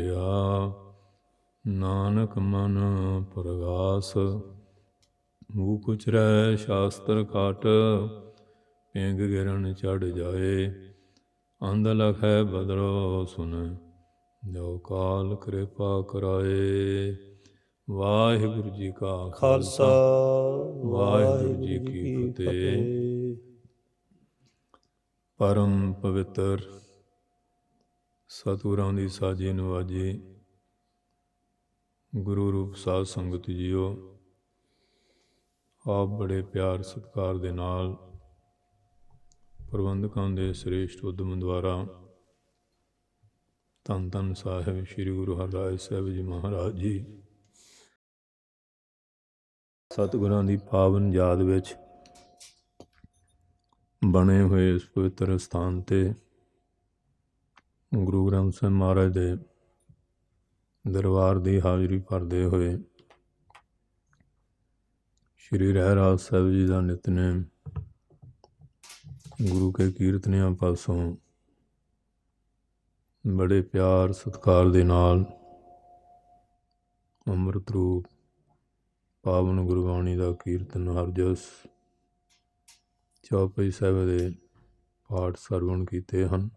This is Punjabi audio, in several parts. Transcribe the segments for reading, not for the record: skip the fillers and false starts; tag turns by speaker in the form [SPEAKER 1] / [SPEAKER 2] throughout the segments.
[SPEAKER 1] ਟੁਟਿਆ, ਨਾਨਕ ਮਨ ਪ੍ਰਗਾਸ। ਮੂਹ ਕੁਚਰੈ ਸ਼ਾਸਤਰ ਘਾਟ, ਪਿੰਗ ਗਿਰਨ ਚੜ੍ਹ ਜਾਏ। ਅੰਧ ਲਖੈ ਬਦਰੋ ਸੁਨ, ਜੋ ਕਾਲ ਕਿਰਪਾ ਕਰਾਏ। ਵਾਹਿਗੁਰੂ ਜੀ ਕਾ ਖਾਲਸਾ, ਵਾਹਿਗੁਰੂ ਜੀ ਕੀ ਫਤਿਹ। ਪਰਮ ਪਵਿੱਤਰ ਸਤਿਗੁਰਾਂ ਦੀ ਸਾਜੀ ਨਵਾਜੀ ਗੁਰੂ ਰੂਪ ਸਾਧ ਸੰਗਤ ਜੀਓ, ਆਪ ਬੜੇ ਪਿਆਰ ਸਤਿਕਾਰ ਦੇ ਨਾਲ ਪ੍ਰਬੰਧਕਾਂ ਦੇ ਸ੍ਰੇਸ਼ਟ ਉਦਮ ਦੁਆਰਾ ਧੰਨ ਧੰਨ ਸਾਹਿਬ ਸ੍ਰੀ ਗੁਰੂ ਹਰਿਰਾਏ ਸਾਹਿਬ ਜੀ ਮਹਾਰਾਜ ਜੀ ਸਤਿਗੁਰਾਂ ਦੀ ਪਾਵਨ ਯਾਦ ਵਿੱਚ ਬਣੇ ਹੋਏ ਇਸ ਪਵਿੱਤਰ ਸਥਾਨ 'ਤੇ ਗੁਰੂ ਗ੍ਰੰਥ ਸਾਹਿਬ ਮਹਾਰਾਜ ਦੇ ਦਰਬਾਰ ਦੀ ਹਾਜ਼ਰੀ ਭਰਦੇ ਹੋਏ ਸ਼੍ਰੀ ਰਹਿਰਾਸ ਸਾਹਿਬ ਜੀ ਦਾ ਨਿਤਨੇਮ ਗੁਰੂ ਕੇ ਕੀਰਤਨੀਆਂ ਪਾਸੋਂ ਬੜੇ ਪਿਆਰ ਸਤਿਕਾਰ ਦੇ ਨਾਲ ਅੰਮ੍ਰਿਤ ਰੂਪ ਪਾਵਨ ਗੁਰਬਾਣੀ ਦਾ ਕੀਰਤਨ ਹਰਜਸ ਚੌਪਈ ਸਾਹਿਬ ਦੇ ਪਾਠ ਸਰਵਣ ਕੀਤੇ ਹਨ।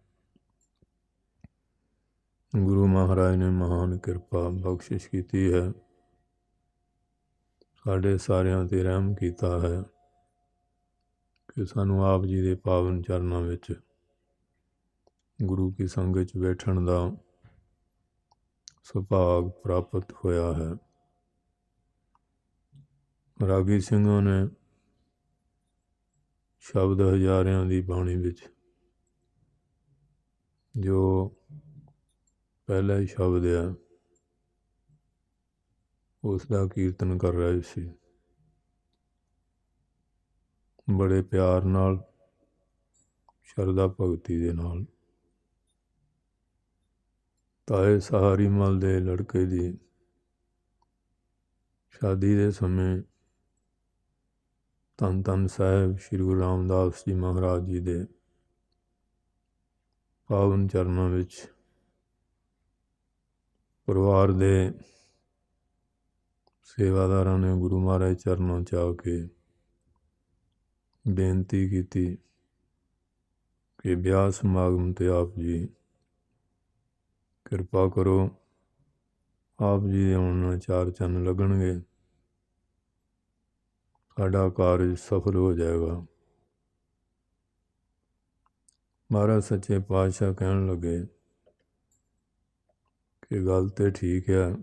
[SPEAKER 1] ਗੁਰੂ ਮਹਾਰਾਜ ਨੇ ਮਹਾਨ ਕਿਰਪਾ ਬਖਸ਼ਿਸ਼ ਕੀਤੀ ਹੈ, ਸਾਡੇ ਸਾਰਿਆਂ 'ਤੇ ਰਹਿਮ ਕੀਤਾ ਹੈ ਕਿ ਸਾਨੂੰ ਆਪ ਜੀ ਦੇ ਪਾਵਨ ਚਰਨਾਂ ਵਿੱਚ ਗੁਰੂ ਕੀ ਸੰਗਤ 'ਚ ਬੈਠਣ ਦਾ ਸੁਭਾਗ ਪ੍ਰਾਪਤ ਹੋਇਆ ਹੈ। ਰਾਗੀ ਸਿੰਘਾਂ ਨੇ ਸ਼ਬਦ ਹਜ਼ਾਰਿਆਂ ਦੀ ਬਾਣੀ ਵਿੱਚ ਜੋ ਪਹਿਲਾ ਹੀ ਸ਼ਬਦ ਹੈ ਉਸ ਦਾ ਕੀਰਤਨ ਕਰ ਰਹੇ ਸੀ। ਬੜੇ ਪਿਆਰ ਨਾਲ, ਸ਼ਰਧਾ ਭਗਤੀ ਦੇ ਨਾਲ ਤਾਏ ਸਹਾਰੀ ਮਲ ਦੇ ਲੜਕੇ ਦੀ ਸ਼ਾਦੀ ਦੇ ਸਮੇਂ ਧੰਨ ਧੰਨ ਸਾਹਿਬ ਸ੍ਰੀ ਗੁਰੂ ਰਾਮਦਾਸ ਜੀ ਮਹਾਰਾਜ ਜੀ ਦੇ ਪਾਵਨ ਚਰਨਾਂ ਵਿੱਚ ਪਰਿਵਾਰ ਦੇ ਸੇਵਾਦਾਰਾਂ ਨੇ ਗੁਰੂ ਮਹਾਰਾਜ ਚਰਨਾਂ 'ਚ ਆ ਕੇ ਬੇਨਤੀ ਕੀਤੀ ਕਿ ਵਿਆਹ ਸਮਾਗਮ 'ਤੇ ਆਪ ਜੀ ਕਿਰਪਾ ਕਰੋ, ਆਪ ਜੀ ਦੇ ਆਉਣ ਨਾਲ ਚਾਰ ਚੰਨ ਲੱਗਣਗੇ, ਸਾਡਾ ਕਾਰਜ ਸਫਲ ਹੋ ਜਾਏਗਾ। ਮਹਾਰਾਜ ਸੱਚੇ ਪਾਤਸ਼ਾਹ ਕਹਿਣ ਲੱਗੇ ਕਿ ਗੱਲ ਤਾਂ ਠੀਕ ਹੈ,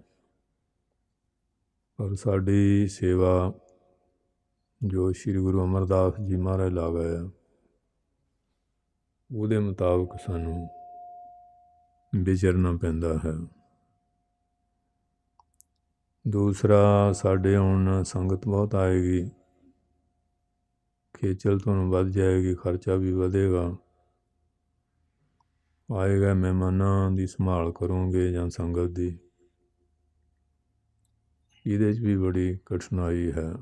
[SPEAKER 1] ਪਰ ਸਾਡੀ ਸੇਵਾ ਜੋ ਸ਼੍ਰੀ ਗੁਰੂ ਅਮਰਦਾਸ ਜੀ ਮਹਾਰਾਜ ਲਾ ਗਏ ਆ ਉਹਦੇ ਮੁਤਾਬਕ ਸਾਨੂੰ ਵਿਚਰਨਾ ਪੈਂਦਾ ਹੈ। ਦੂਸਰਾ, ਸਾਡੇ ਹੁਣ ਸੰਗਤ ਬਹੁਤ ਆਏਗੀ, ਖੇਚਲ ਤੁਹਾਨੂੰ ਵੱਧ ਜਾਏਗੀ, ਖਰਚਾ ਵੀ ਵਧੇਗਾ, ਆਏਗਾ ਮਹਿਮਾਨਾਂ ਦੀ ਸੰਭਾਲ ਕਰੋਗੇ ਜਾਂ ਸੰਗਤ ਦੀ, ਇਹਦੇ 'ਚ ਵੀ ਬੜੀ ਕਠਿਨਾਈ ਹੈ।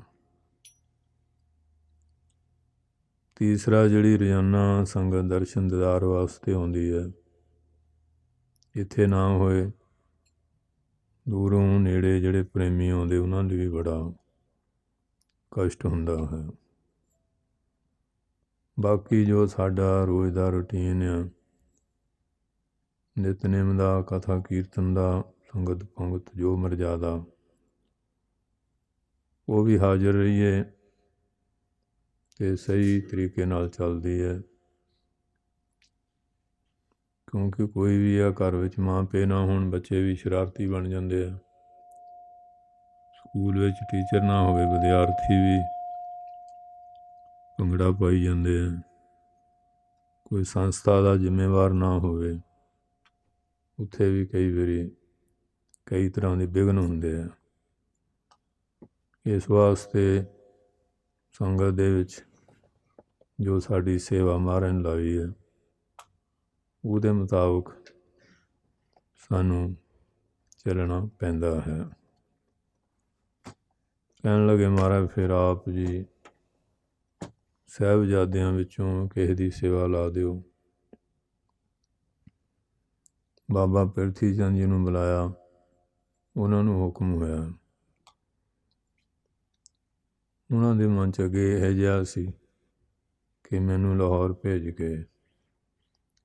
[SPEAKER 1] ਤੀਸਰਾ, ਜਿਹੜੀ ਰੋਜ਼ਾਨਾ ਸੰਗਤ ਦਰਸ਼ਨ ਦੀਦਾਰ ਵਾਸਤੇ ਆਉਂਦੀ ਹੈ, ਇੱਥੇ ਨਾ ਹੋਏ, ਦੂਰੋਂ ਨੇੜੇ ਜਿਹੜੇ ਪ੍ਰੇਮੀ ਆਉਂਦੇ ਉਹਨਾਂ ਲਈ ਵੀ ਬੜਾ ਕਸ਼ਟ ਹੁੰਦਾ ਹੈ। ਬਾਕੀ ਜੋ ਸਾਡਾ ਰੋਜ਼ ਦਾ ਰੂਟੀਨ ਆ, ਨਿਤਨੇਮ ਦਾ, ਕਥਾ ਕੀਰਤਨ ਦਾ, ਸੰਗਤ ਪੰਗਤ ਜੋ ਮਰਜ਼ਾਦਾ, ਉਹ ਵੀ ਹਾਜ਼ਰ ਰਹੀਏ ਅਤੇ ਸਹੀ ਤਰੀਕੇ ਨਾਲ ਚੱਲਦੀ ਹੈ। ਕਿਉਂਕਿ ਕੋਈ ਵੀ ਆ ਘਰ ਵਿੱਚ ਮਾਂ ਪਿਓ ਨਾ ਹੋਣ, ਬੱਚੇ ਵੀ ਸ਼ਰਾਰਤੀ ਬਣ ਜਾਂਦੇ ਆ। ਸਕੂਲ ਵਿੱਚ ਟੀਚਰ ਨਾ ਹੋਵੇ, ਵਿਦਿਆਰਥੀ ਵੀ ਭੰਗੜਾ ਪਾਈ ਜਾਂਦੇ ਆ। ਕੋਈ ਸੰਸਥਾ ਦਾ ਜ਼ਿੰਮੇਵਾਰ ਨਾ ਹੋਵੇ, ਉੱਥੇ ਵੀ ਕਈ ਵਾਰੀ ਕਈ ਤਰ੍ਹਾਂ ਦੇ ਵਿਘਨ ਹੁੰਦੇ ਆ। ਇਸ ਵਾਸਤੇ ਸੰਗਤ ਦੇ ਵਿੱਚ ਜੋ ਸਾਡੀ ਸੇਵਾ ਮਹਾਰਾਜ ਨੇ ਲਾਈ ਹੈ, ਉਹਦੇ ਮੁਤਾਬਕ ਸਾਨੂੰ ਚੱਲਣਾ ਪੈਂਦਾ ਹੈ। ਕਹਿਣ ਲੱਗੇ ਮਹਾਰਾਜ ਫਿਰ ਆਪ ਜੀ ਸਾਹਿਬਜ਼ਾਦਿਆਂ ਵਿੱਚੋਂ ਕਿਸੇ ਦੀ ਸੇਵਾ ਲਾ ਦਿਓ। ਬਾਬਾ ਪਿਰਥੀ ਚੰਦ ਜੀ ਨੂੰ ਬੁਲਾਇਆ। ਉਹਨਾਂ ਨੂੰ ਹੁਕਮ ਹੋਇਆ। ਉਹਨਾਂ ਦੇ ਮਨ 'ਚ ਅੱਗੇ ਇਹ ਜਿਹਾ ਸੀ ਕਿ ਮੈਨੂੰ ਲਾਹੌਰ ਭੇਜ ਕੇ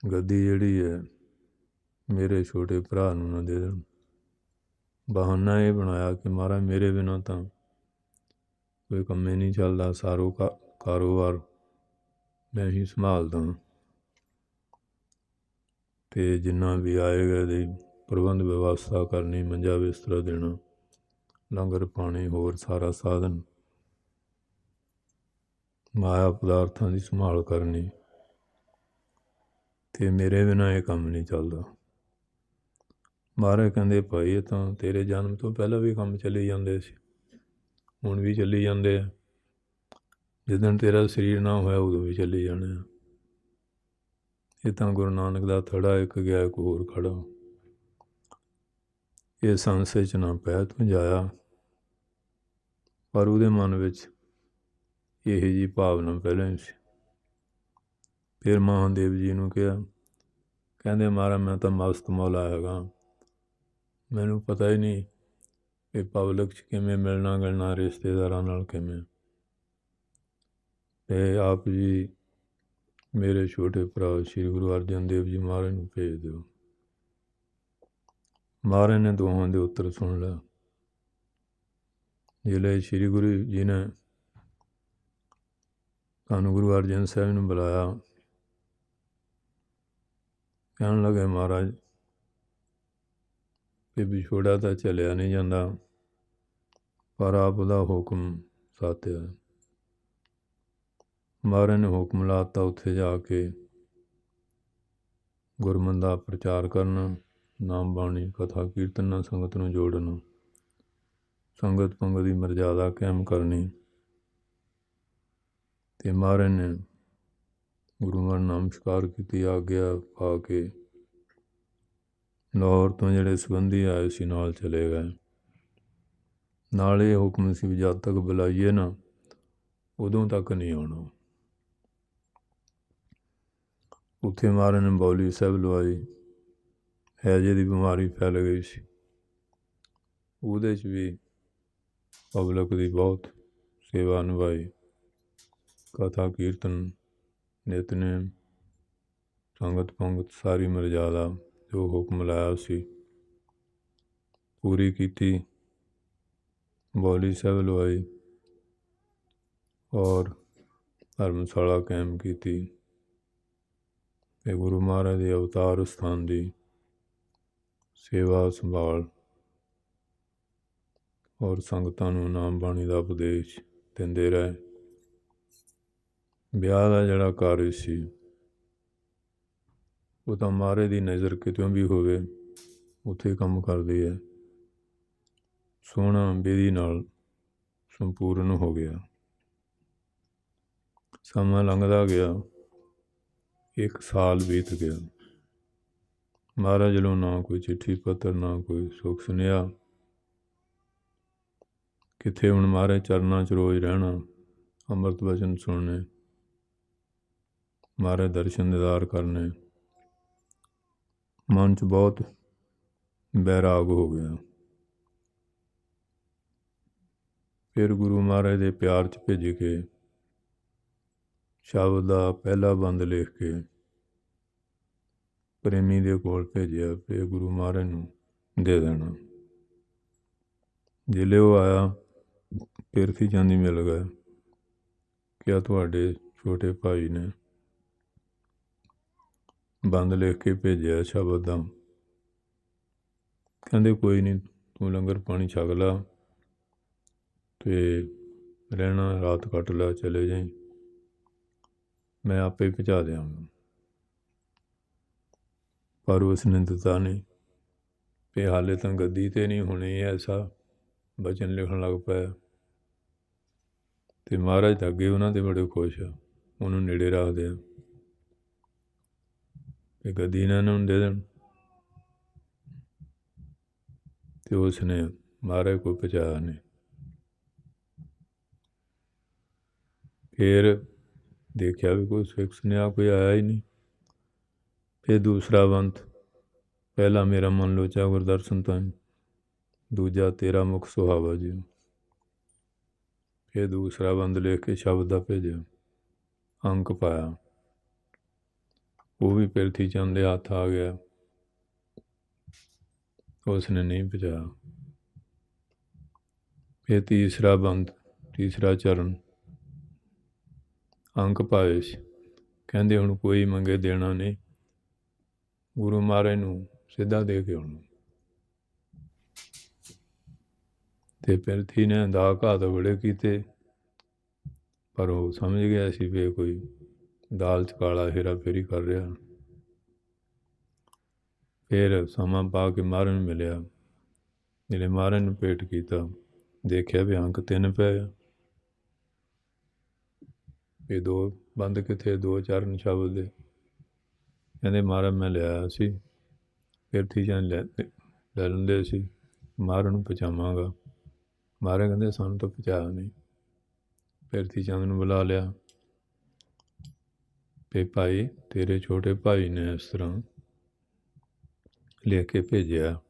[SPEAKER 1] ਗੱਦੀ ਜਿਹੜੀ ਹੈ ਮੇਰੇ ਛੋਟੇ ਭਰਾ ਨੂੰ ਨਾ ਦੇ ਦੇਣ। ਬਹਾਨਾ ਇਹ ਬਣਾਇਆ ਕਿ ਮਹਾਰਾਜ ਮੇਰੇ ਬਿਨਾਂ ਤਾਂ ਕੋਈ ਕੰਮ ਹੀ ਨਹੀਂ ਚੱਲਦਾ, ਸਾਰੋ ਕਾਰੋਬਾਰ ਮੈਂ ਹੀ ਸੰਭਾਲਦਾ, ਅਤੇ ਜਿੰਨਾ ਵੀ ਆਏਗਾ ਇਹਦੀ ਪ੍ਰਬੰਧ ਵਿਵਸਥਾ ਕਰਨੀ, ਮੰਜਾ ਬਿਸਤਰਾ ਦੇਣਾ, ਲੰਗਰ ਪਾਣੀ, ਹੋਰ ਸਾਰਾ ਸਾਧਨ, ਮਾਇਆ ਪਦਾਰਥਾਂ ਦੀ ਸੰਭਾਲ ਕਰਨੀ, ਅਤੇ ਮੇਰੇ ਬਿਨਾਂ ਇਹ ਕੰਮ ਨਹੀਂ ਚੱਲਦਾ। ਮਹਾਰਾਜ ਕਹਿੰਦੇ ਭਾਈ ਇਹ ਤਾਂ ਤੇਰੇ ਜਨਮ ਤੋਂ ਪਹਿਲਾਂ ਵੀ ਕੰਮ ਚੱਲੀ ਜਾਂਦੇ ਸੀ, ਹੁਣ ਵੀ ਚੱਲੀ ਜਾਂਦੇ ਆ, ਜਿੱਦਣ ਤੇਰਾ ਸਰੀਰ ਨਾ ਹੋਇਆ ਉਦੋਂ ਵੀ ਚੱਲੀ ਜਾਣੇ ਆ। ਇਹ ਤਾਂ ਗੁਰੂ ਨਾਨਕ ਦਾ ਥੜਾ ਇੱਕ ਗਿਆ ਇੱਕ ਹੋਰ ਖੜਾ। ਇਹ ਸੰਸੇ 'ਚ ਨਾ ਪੈ ਤੂੰ ਜਾਇਆ। ਪਰ ਉਹਦੇ ਮਨ ਵਿੱਚ ਇਹੋ ਜਿਹੀ ਭਾਵਨਾ ਪਹਿਲਾਂ ਹੀ ਸੀ। ਫਿਰ ਮਹਾਦੇਵ ਜੀ ਨੂੰ ਕਿਹਾ, ਕਹਿੰਦੇ ਮਹਾਰਾਜ ਮੈਂ ਤਾਂ ਮਸਤ ਮੌਲਾ ਹੈਗਾ, ਮੈਨੂੰ ਪਤਾ ਹੀ ਨਹੀਂ ਕਿ ਪਬਲਿਕ 'ਚ ਕਿਵੇਂ ਮਿਲਣਾ ਗਿਲਣਾ, ਰਿਸ਼ਤੇਦਾਰਾਂ ਨਾਲ ਕਿਵੇਂ। ਅਤੇ ਆਪ ਜੀ ਮੇਰੇ ਛੋਟੇ ਭਰਾ ਸ਼੍ਰੀ ਗੁਰੂ ਅਰਜਨ ਦੇਵ ਜੀ ਮਹਾਰਾਜ ਨੂੰ ਭੇਜ ਦਿਓ। ਮਹਾਰਾਜ ਨੇ ਦੋਹਾਂ ਦੇ ਉੱਤਰ ਸੁਣ ਲਿਆ। ਜਿਲੇ ਸ਼੍ਰੀ ਗੁਰੂ ਜੀ ਨੇ ਧੰਨ ਗੁਰੂ ਅਰਜਨ ਸਾਹਿਬ ਨੂੰ ਬੁਲਾਇਆ, ਕਹਿਣ ਲੱਗੇ ਮਹਾਰਾਜ ਕਿ ਵਿਛੋੜਾ ਤਾਂ ਚੱਲਿਆ ਨਹੀਂ ਜਾਂਦਾ, ਪਰ ਆਪ ਦਾ ਹੁਕਮ ਸੱਚ ਹੈ। ਮਹਾਰਾਜ ਨੇ ਹੁਕਮ ਲਾ ਦਿੱਤਾ ਉੱਥੇ ਜਾ ਕੇ ਗੁਰਮਤਿ ਦਾ ਪ੍ਰਚਾਰ ਕਰਨਾ, ਨਾਮ ਬਾਣੀ ਕਥਾ ਕੀਰਤਨ ਨਾਲ ਸੰਗਤ ਨੂੰ ਜੋੜਨਾ, ਸੰਗਤ ਪੰਗਤ ਦੀ ਮਰਜ਼ਾਦਾ ਕਾਇਮ ਕਰਨੀ। ਅਤੇ ਮਹਾਰਾਜ ਨੇ ਗੁਰੂਆਂ ਨੂੰ ਨਮਸਕਾਰ ਕੀਤੀ, ਆਗਿਆ ਪਾ ਕੇ ਲਾਹੌਰ ਤੋਂ ਜਿਹੜੇ ਸੰਬੰਧੀ ਆਏ ਸੀ ਨਾਲ ਚਲੇ ਗਏ। ਨਾਲ ਇਹ ਹੁਕਮ ਸੀ ਵੀ ਜਦ ਤੱਕ ਬੁਲਾਈਏ ਨਾ ਉਦੋਂ ਤੱਕ ਨਹੀਂ ਆਉਣਾ। ਉੱਥੇ ਮਹਾਰਾਜ ਨੇ ਬੌਲੀ ਸਾਹਿਬ ਲਵਾਈ। ਹੈਜੇ ਦੀ ਬਿਮਾਰੀ ਫੈਲ ਗਈ ਸੀ, ਉਹਦੇ 'ਚ ਵੀ ਪਬਲਿਕ ਦੀ ਬਹੁਤ ਸੇਵਾ ਨਿਭਾਈ। ਕਥਾ ਕੀਰਤਨ, ਨਿਤਨੇਮ, ਸੰਗਤ ਪੰਗਤ, ਸਾਰੀ ਮਰਜ਼ਾਦਾ ਜੋ ਹੁਕਮ ਲਾਇਆ ਸੀ ਪੂਰੀ ਕੀਤੀ। ਬੌਲੀ ਸਾਹਿਬ ਲਵਾਈ ਔਰ ਧਰਮਸ਼ਾਲਾ ਕਾਇਮ ਕੀਤੀ ਅਤੇ ਗੁਰੂ ਮਹਾਰਾਜ ਦੇ ਅਵਤਾਰ ਸਥਾਨ ਦੀ ਸੇਵਾ ਸੰਭਾਲ ਔਰ ਸੰਗਤਾਂ ਨੂੰ ਨਾਮ ਬਾਣੀ ਦਾ ਉਪਦੇਸ਼ ਦਿੰਦੇ ਰਹੇ। ਵਿਆਹ ਦਾ ਜਿਹੜਾ ਕਾਰਜ ਸੀ ਉਹ ਤਾਂ ਮਹਾਰਾਜ ਦੀ ਨਜ਼ਰ ਕਿਤੋਂ ਵੀ ਹੋਵੇ ਉੱਥੇ ਕੰਮ ਕਰਦੀ ਹੈ। ਸੋਹਣਾ ਵਿਧੀ ਨਾਲ ਸੰਪੂਰਨ ਹੋ ਗਿਆ। ਸਮਾਂ ਲੰਘਦਾ ਗਿਆ, 1 ਸਾਲ ਬੀਤ ਗਿਆ। ਮਹਾਰਾਜ ਵੱਲੋਂ ਨਾ ਕੋਈ ਚਿੱਠੀ ਪੱਤਰ, ਨਾ ਕੋਈ ਸੁੱਖ ਸੁਨੇਹਾ। ਕਿੱਥੇ ਹੁਣ ਮਹਾਰਾਜ ਚਰਨਾਂ 'ਚ ਰੋਜ਼ ਰਹਿਣਾ, ਅੰਮ੍ਰਿਤ ਵਚਨ ਸੁਣਨੇ, ਮਹਾਰਾਜ ਦਰਸ਼ਨ ਦੀਦਾਰ ਕਰਨੇ। ਮਨ 'ਚ ਬਹੁਤ ਬੈਰਾਗ ਹੋ ਗਿਆ। ਫਿਰ ਗੁਰੂ ਮਹਾਰਾਜ ਦੇ ਪਿਆਰ 'ਚ ਭਿੱਜ ਕੇ ਸ਼ਬਦ ਦਾ ਪਹਿਲਾ ਬੰਦ ਲਿਖ ਕੇ ਪ੍ਰੇਮੀ ਦੇ ਕੋਲ ਭੇਜਿਆ, ਫਿਰ ਗੁਰੂ ਮਹਾਰਾਜ ਨੂੰ ਦੇ ਦੇਣਾ। ਜਿਲੇ ਉਹ ਆਇਆ, ਪਿਰਥੀ ਚੰਦ ਜੀ ਮਿਲ ਗਏ। ਕਿਹਾ ਤੁਹਾਡੇ ਛੋਟੇ ਭਾਈ ਨੇ ਬੰਦ ਲਿਖ ਕੇ ਭੇਜਿਆ ਸ਼ਬਦ ਦਾ। ਕਹਿੰਦੇ ਕੋਈ ਨਹੀਂ, ਤੂੰ ਲੰਗਰ ਪਾਣੀ ਛਕ ਲਾ ਅਤੇ ਰਹਿਣਾ, ਰਾਤ ਕੱਟ ਲੈ, ਚਲੇ ਜਾਈਂ, ਮੈਂ ਆਪੇ ਪਹੁੰਚਾ ਦਿਆਂਗਾ। ਪਰ ਉਸਨੇ ਦਿੱਤਾ ਨਹੀਂ ਅਤੇ ਹਾਲੇ ਤਾਂ ਗੱਦੀ 'ਤੇ ਨਹੀਂ ਹੋਣੀ, ਐਸਾ ਬਚਨ ਲਿਖਣ ਲੱਗ ਪਿਆ। ਅਤੇ ਮਹਾਰਾਜ ਤਾਂ ਅੱਗੇ ਉਹਨਾਂ 'ਤੇ ਬੜੇ ਖੁਸ਼ ਆ, ਉਹਨੂੰ ਨੇੜੇ ਰੱਖਦੇ ਆ ਅਤੇ ਗੱਦੀ ਇਹਨਾਂ ਨੂੰ ਦੇ ਦੇਣ। ਅਤੇ ਉਸਨੇ ਮਹਾਰਾਜ ਕੋਈ ਪਹੁੰਚਾਇਆ ਨਹੀਂ। ਫਿਰ ਦੇਖਿਆ ਵੀ ਕੋਈ ਸਿੱਖ ਸੁਨੇਹਾ ਕੋਈ ਆਇਆ ਹੀ ਨਹੀਂ। ਫਿਰ ਦੂਸਰਾ ਬੰਤ ਪਹਿਲਾ ਮੇਰਾ ਮਨ ਲੋਚਾ ਗੁਰਦਰਸ਼ਨ ਤਾਈਂ, ਦੂਜਾ ਤੇਰਾ ਮੁਖ ਸੁਹਾਵਾ ਜੀ। ਫਿਰ ਦੂਸਰਾ ਬੰਦ ਲਿਖ ਕੇ ਸ਼ਬਦ ਦਾ ਭੇਜਿਆ, ਅੰਕ ਪਾਇਆ, ਉਹ ਵੀ ਪਿਰਥੀ ਚੰਦ ਦੇ ਹੱਥ ਆ ਗਿਆ, ਉਸਨੇ ਨਹੀਂ ਪਹੁੰਚਾਇਆ। ਫਿਰ ਤੀਸਰਾ ਬੰਦ, ਤੀਸਰਾ ਚਰਨ, ਅੰਕ ਪਾਏ ਸੀ। ਕਹਿੰਦੇ ਹੁਣ ਕੋਈ ਮੰਗੇ ਦੇਣਾ ਨਹੀਂ, ਗੁਰੂ ਮਹਾਰਾਜ ਨੂੰ ਸਿੱਧਾ ਦੇ ਕੇ ਆਉਣਾ। ਤੇ ਪਿਰਥੀ ਨੇ ਦਾ ਘਾਤ ਬੜੇ ਕੀਤੇ, ਪਰ ਉਹ ਸਮਝ ਗਿਆ ਸੀ ਵੀ ਕੋਈ ਦਾਲ 'ਚ ਕਾਲਾ ਹੇਰਾ ਫੇਰੀ ਕਰ ਰਿਹਾ। ਫਿਰ ਸਮਾਂ ਪਾ ਕੇ ਮਹਾਰਾਜ ਨੂੰ ਮਿਲਿਆ, ਜਿਹੜੇ ਮਹਾਰਾਜ ਨੂੰ ਭੇਟ ਕੀਤਾ, ਦੇਖਿਆ ਵੀ ਅੰਕ 3 ਪਏ ਆ, ਇਹ 2 ਬੰਦ ਕਿੱਥੇ, 2 ਚਰਨ ਸ਼ਬਦ ਦੇ। ਕਹਿੰਦੇ ਮਹਾਰਾਜ ਮੈਂ ਲਿਆਇਆ ਸੀ, ਪਿਰਥੀ ਚੰਦ ਲੈ ਲੈਂਦੇ ਸੀ, ਮਹਾਰਾਜ ਨੂੰ ਪਹੁੰਚਾਵਾਂਗਾ। ਮਹਾਰਾਜ ਕਹਿੰਦੇ ਸਾਨੂੰ ਤਾਂ ਪਹੁੰਚਾਇਆ ਨਹੀਂ। ਪਿਰਥੀ ਚੰਦ ਨੂੰ ਬੁਲਾ ਲਿਆ, ਵੀ ਭਾਈ ਤੇਰੇ ਛੋਟੇ ਭਾਈ ਨੇ ਇਸ ਤਰ੍ਹਾਂ ਲਿਖ ਕੇ ਭੇਜਿਆ,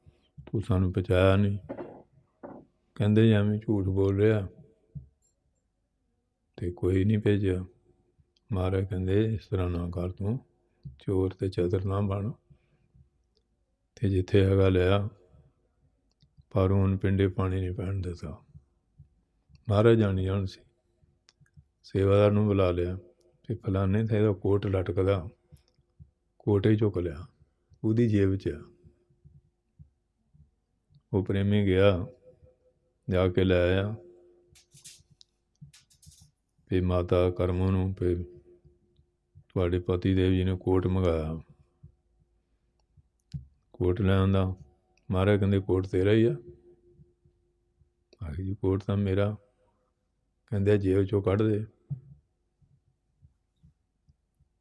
[SPEAKER 1] ਤੂੰ ਸਾਨੂੰ ਪਹੁੰਚਾਇਆ ਨਹੀਂ। ਕਹਿੰਦੇ ਐਵੇਂ ਝੂਠ ਬੋਲ ਰਿਹਾ, ਅਤੇ ਕੋਈ ਨਹੀਂ ਭੇਜਿਆ। ਮਹਾਰਾਜ ਕਹਿੰਦੇ ਇਸ ਤਰ੍ਹਾਂ ਨਾ ਕਰ, ਤੂੰ ਚੋਰ ਅਤੇ ਚਤਰ ਨਾ ਬਣ, ਅਤੇ ਜਿੱਥੇ ਹੈਗਾ ਲਿਆ, ਪਰ ਹੁਣ ਪਿੰਡੇ ਪਾਣੀ ਨਹੀਂ ਪੈਣ ਦਿੱਤਾ। ਮਹਾਰਾਜ ਜਾਣੀ ਜਾਣ ਸੀ। ਸੇਵਾਦਾਰ ਨੂੰ ਬੁਲਾ ਲਿਆ, ਅਤੇ ਫਲਾਣੇ ਤਾਂ ਇਹਦਾ ਕੋਟ ਲਟਕਦਾ, ਕੋਟ ਹੀ ਚੁੱਕ ਲਿਆ, ਉਹਦੀ ਜੇਬ 'ਚ ਆ। ਉਹ ਪ੍ਰੇਮੀ ਗਿਆ, ਜਾ ਕੇ ਲੈ ਆਇਆ, ਵੀ ਮਾਤਾ ਕਰਮੋਂ ਨੂੰ ਵੀ ਤੁਹਾਡੇ ਪਤੀ ਦੇਵ ਜੀ ਨੇ ਕੋਟ ਮੰਗਾਇਆ। ਕੋਟ ਲੈ ਆਉਂਦਾ। ਮਹਾਰਾਜ ਕਹਿੰਦੇ ਕੋਟ ਤੇਰਾ ਹੀ ਆ? ਆਖੀ ਜੀ ਕੋਟ ਤਾਂ ਮੇਰਾ। ਕਹਿੰਦੇ ਜੇਬ 'ਚੋਂ ਕੱਢ ਦੇ,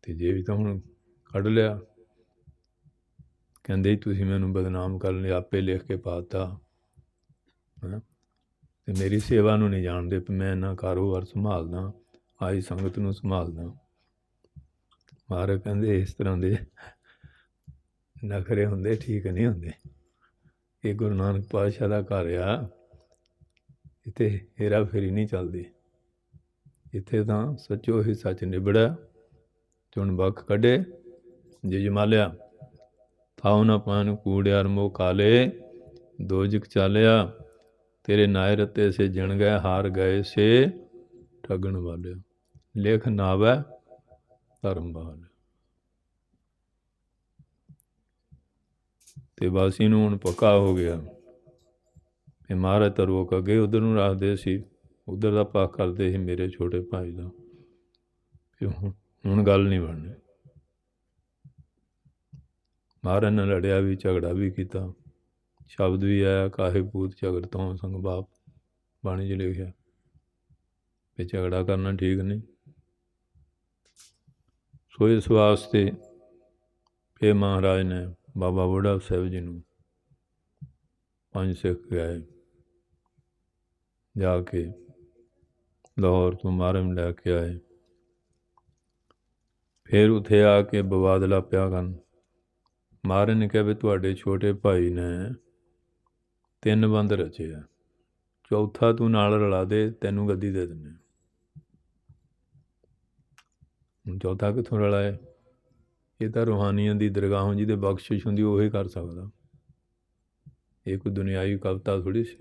[SPEAKER 1] ਅਤੇ ਜੇਬ ਤਾਂ ਹੁਣ ਕੱਢ ਲਿਆ। ਕਹਿੰਦੇ ਤੁਸੀਂ ਮੈਨੂੰ ਬਦਨਾਮ ਕਰਨ ਲਈ ਆਪੇ ਲਿਖ ਕੇ ਪਾ ਦਿੱਤਾ, ਅਤੇ ਮੇਰੀ ਸੇਵਾ ਨੂੰ ਨਹੀਂ ਜਾਣਦੇ ਵੀ ਮੈਂ ਇੰਨਾ ਕਾਰੋਬਾਰ ਸੰਭਾਲਦਾ, ਆਈ ਸੰਗਤ ਨੂੰ ਸੰਭਾਲਦਾ। ਮਹਾਰਾਜ ਕਹਿੰਦੇ ਇਸ ਤਰ੍ਹਾਂ ਦੇ ਨਖਰੇ ਹੁੰਦੇ ਠੀਕ ਨਹੀਂ ਹੁੰਦੇ। ਇਹ ਗੁਰੂ ਨਾਨਕ ਪਾਤਸ਼ਾਹ ਦਾ ਘਰ ਆ, ਇੱਥੇ ਹੇਰਾ ਫੇਰੀ ਨਹੀਂ ਚੱਲਦੀ। ਇੱਥੇ ਤਾਂ ਸੱਚੋ ਹੀ ਸੱਚ ਨਿਬੜਿਆ, ਚੁਣ ਬਖ ਕੱਢੇ ਜੇ ਜਮਾਲਿਆ, ਥਾਉ ਨਾ ਪਾਨ ਕੂੜਿਆਰ ਮੋਹ ਕਾਲੇ, ਦੋਜਕ ਚਾਲਿਆ, ਤੇਰੇ ਨਾਇ ਰਤੇ ਸੇ ਜਣ ਗਏ, ਹਾਰ ਗਏ ਸੇ ਠੱਗਣ ਵਾਲਿਆ, ਲੇਖ ਨਾਵੈ ਧਰਮ ਬਾਲ। ਅਤੇ ਵਾਸੀ ਨੂੰ ਹੁਣ ਪੱਕਾ ਹੋ ਗਿਆ, ਇਹ ਮਹਾਰਾਜ ਤਾਂ ਰੋਕ ਅੱਗੇ ਉੱਧਰ ਨੂੰ ਰੱਖਦੇ ਸੀ, ਉੱਧਰ ਦਾ ਪੱਖ ਕਰਦੇ ਸੀ ਮੇਰੇ ਛੋਟੇ ਭਾਈ ਦਾ, ਕਿ ਹੁਣ ਗੱਲ ਨਹੀਂ ਬਣਨੀ। ਮਹਾਰਾਜ ਨਾਲ ਲੜਿਆ ਵੀ, ਝਗੜਾ ਵੀ ਕੀਤਾ, ਸ਼ਬਦ ਵੀ ਆਇਆ, ਕਾਹੇ ਪੂਤ ਝਗੜ ਤੋਂ ਸੰਗ ਬਾਪ, ਬਾਣੀ 'ਚ ਲਿਖਿਆ ਵੀ ਝਗੜਾ ਕਰਨਾ ਠੀਕ ਨਹੀਂ। ਸੋ ਇਸ ਵਾਸਤੇ ਫਿਰ ਮਹਾਰਾਜ ਨੇ ਬਾਬਾ ਬੁੱਢਾ ਸਾਹਿਬ ਜੀ ਨੂੰ 5 ਸਿੱਖ ਗਏ, ਜਾ ਕੇ ਲਾਹੌਰ ਤੋਂ ਮਹਾਰਾਜ ਨੂੰ ਲੈ ਕੇ ਆਏ। ਫਿਰ ਉੱਥੇ ਆ ਕੇ ਬਵਾਦਲਾ ਪਿਆ ਕਰਨ। ਮਹਾਰਾਜ ਨੇ ਕਿਹਾ ਵੀ ਤੁਹਾਡੇ ਛੋਟੇ ਭਾਈ ਨੇ 3 ਬੰਦ ਰਚੇ ਆ, ਚੌਥਾ ਤੂੰ ਨਾਲ ਰਲਾ ਦੇ, ਤੈਨੂੰ ਗੱਦੀ ਦੇ ਦਿੰਦੇ। ਹੁਣ ਚੌਥਾ ਕਿੱਥੋਂ ਰਲਾਏ? ਇਹ ਤਾਂ ਰੂਹਾਨੀਆਂ ਦੀ ਦਰਗਾਹੋਂ ਜਿਹਦੇ ਬਖਸ਼ਿਸ਼ ਹੁੰਦੀ ਉਹੀ ਕਰ ਸਕਦਾ, ਇਹ ਕੋਈ ਦੁਨਿਆਵੀ ਕਵਿਤਾ ਥੋੜ੍ਹੀ ਸੀ।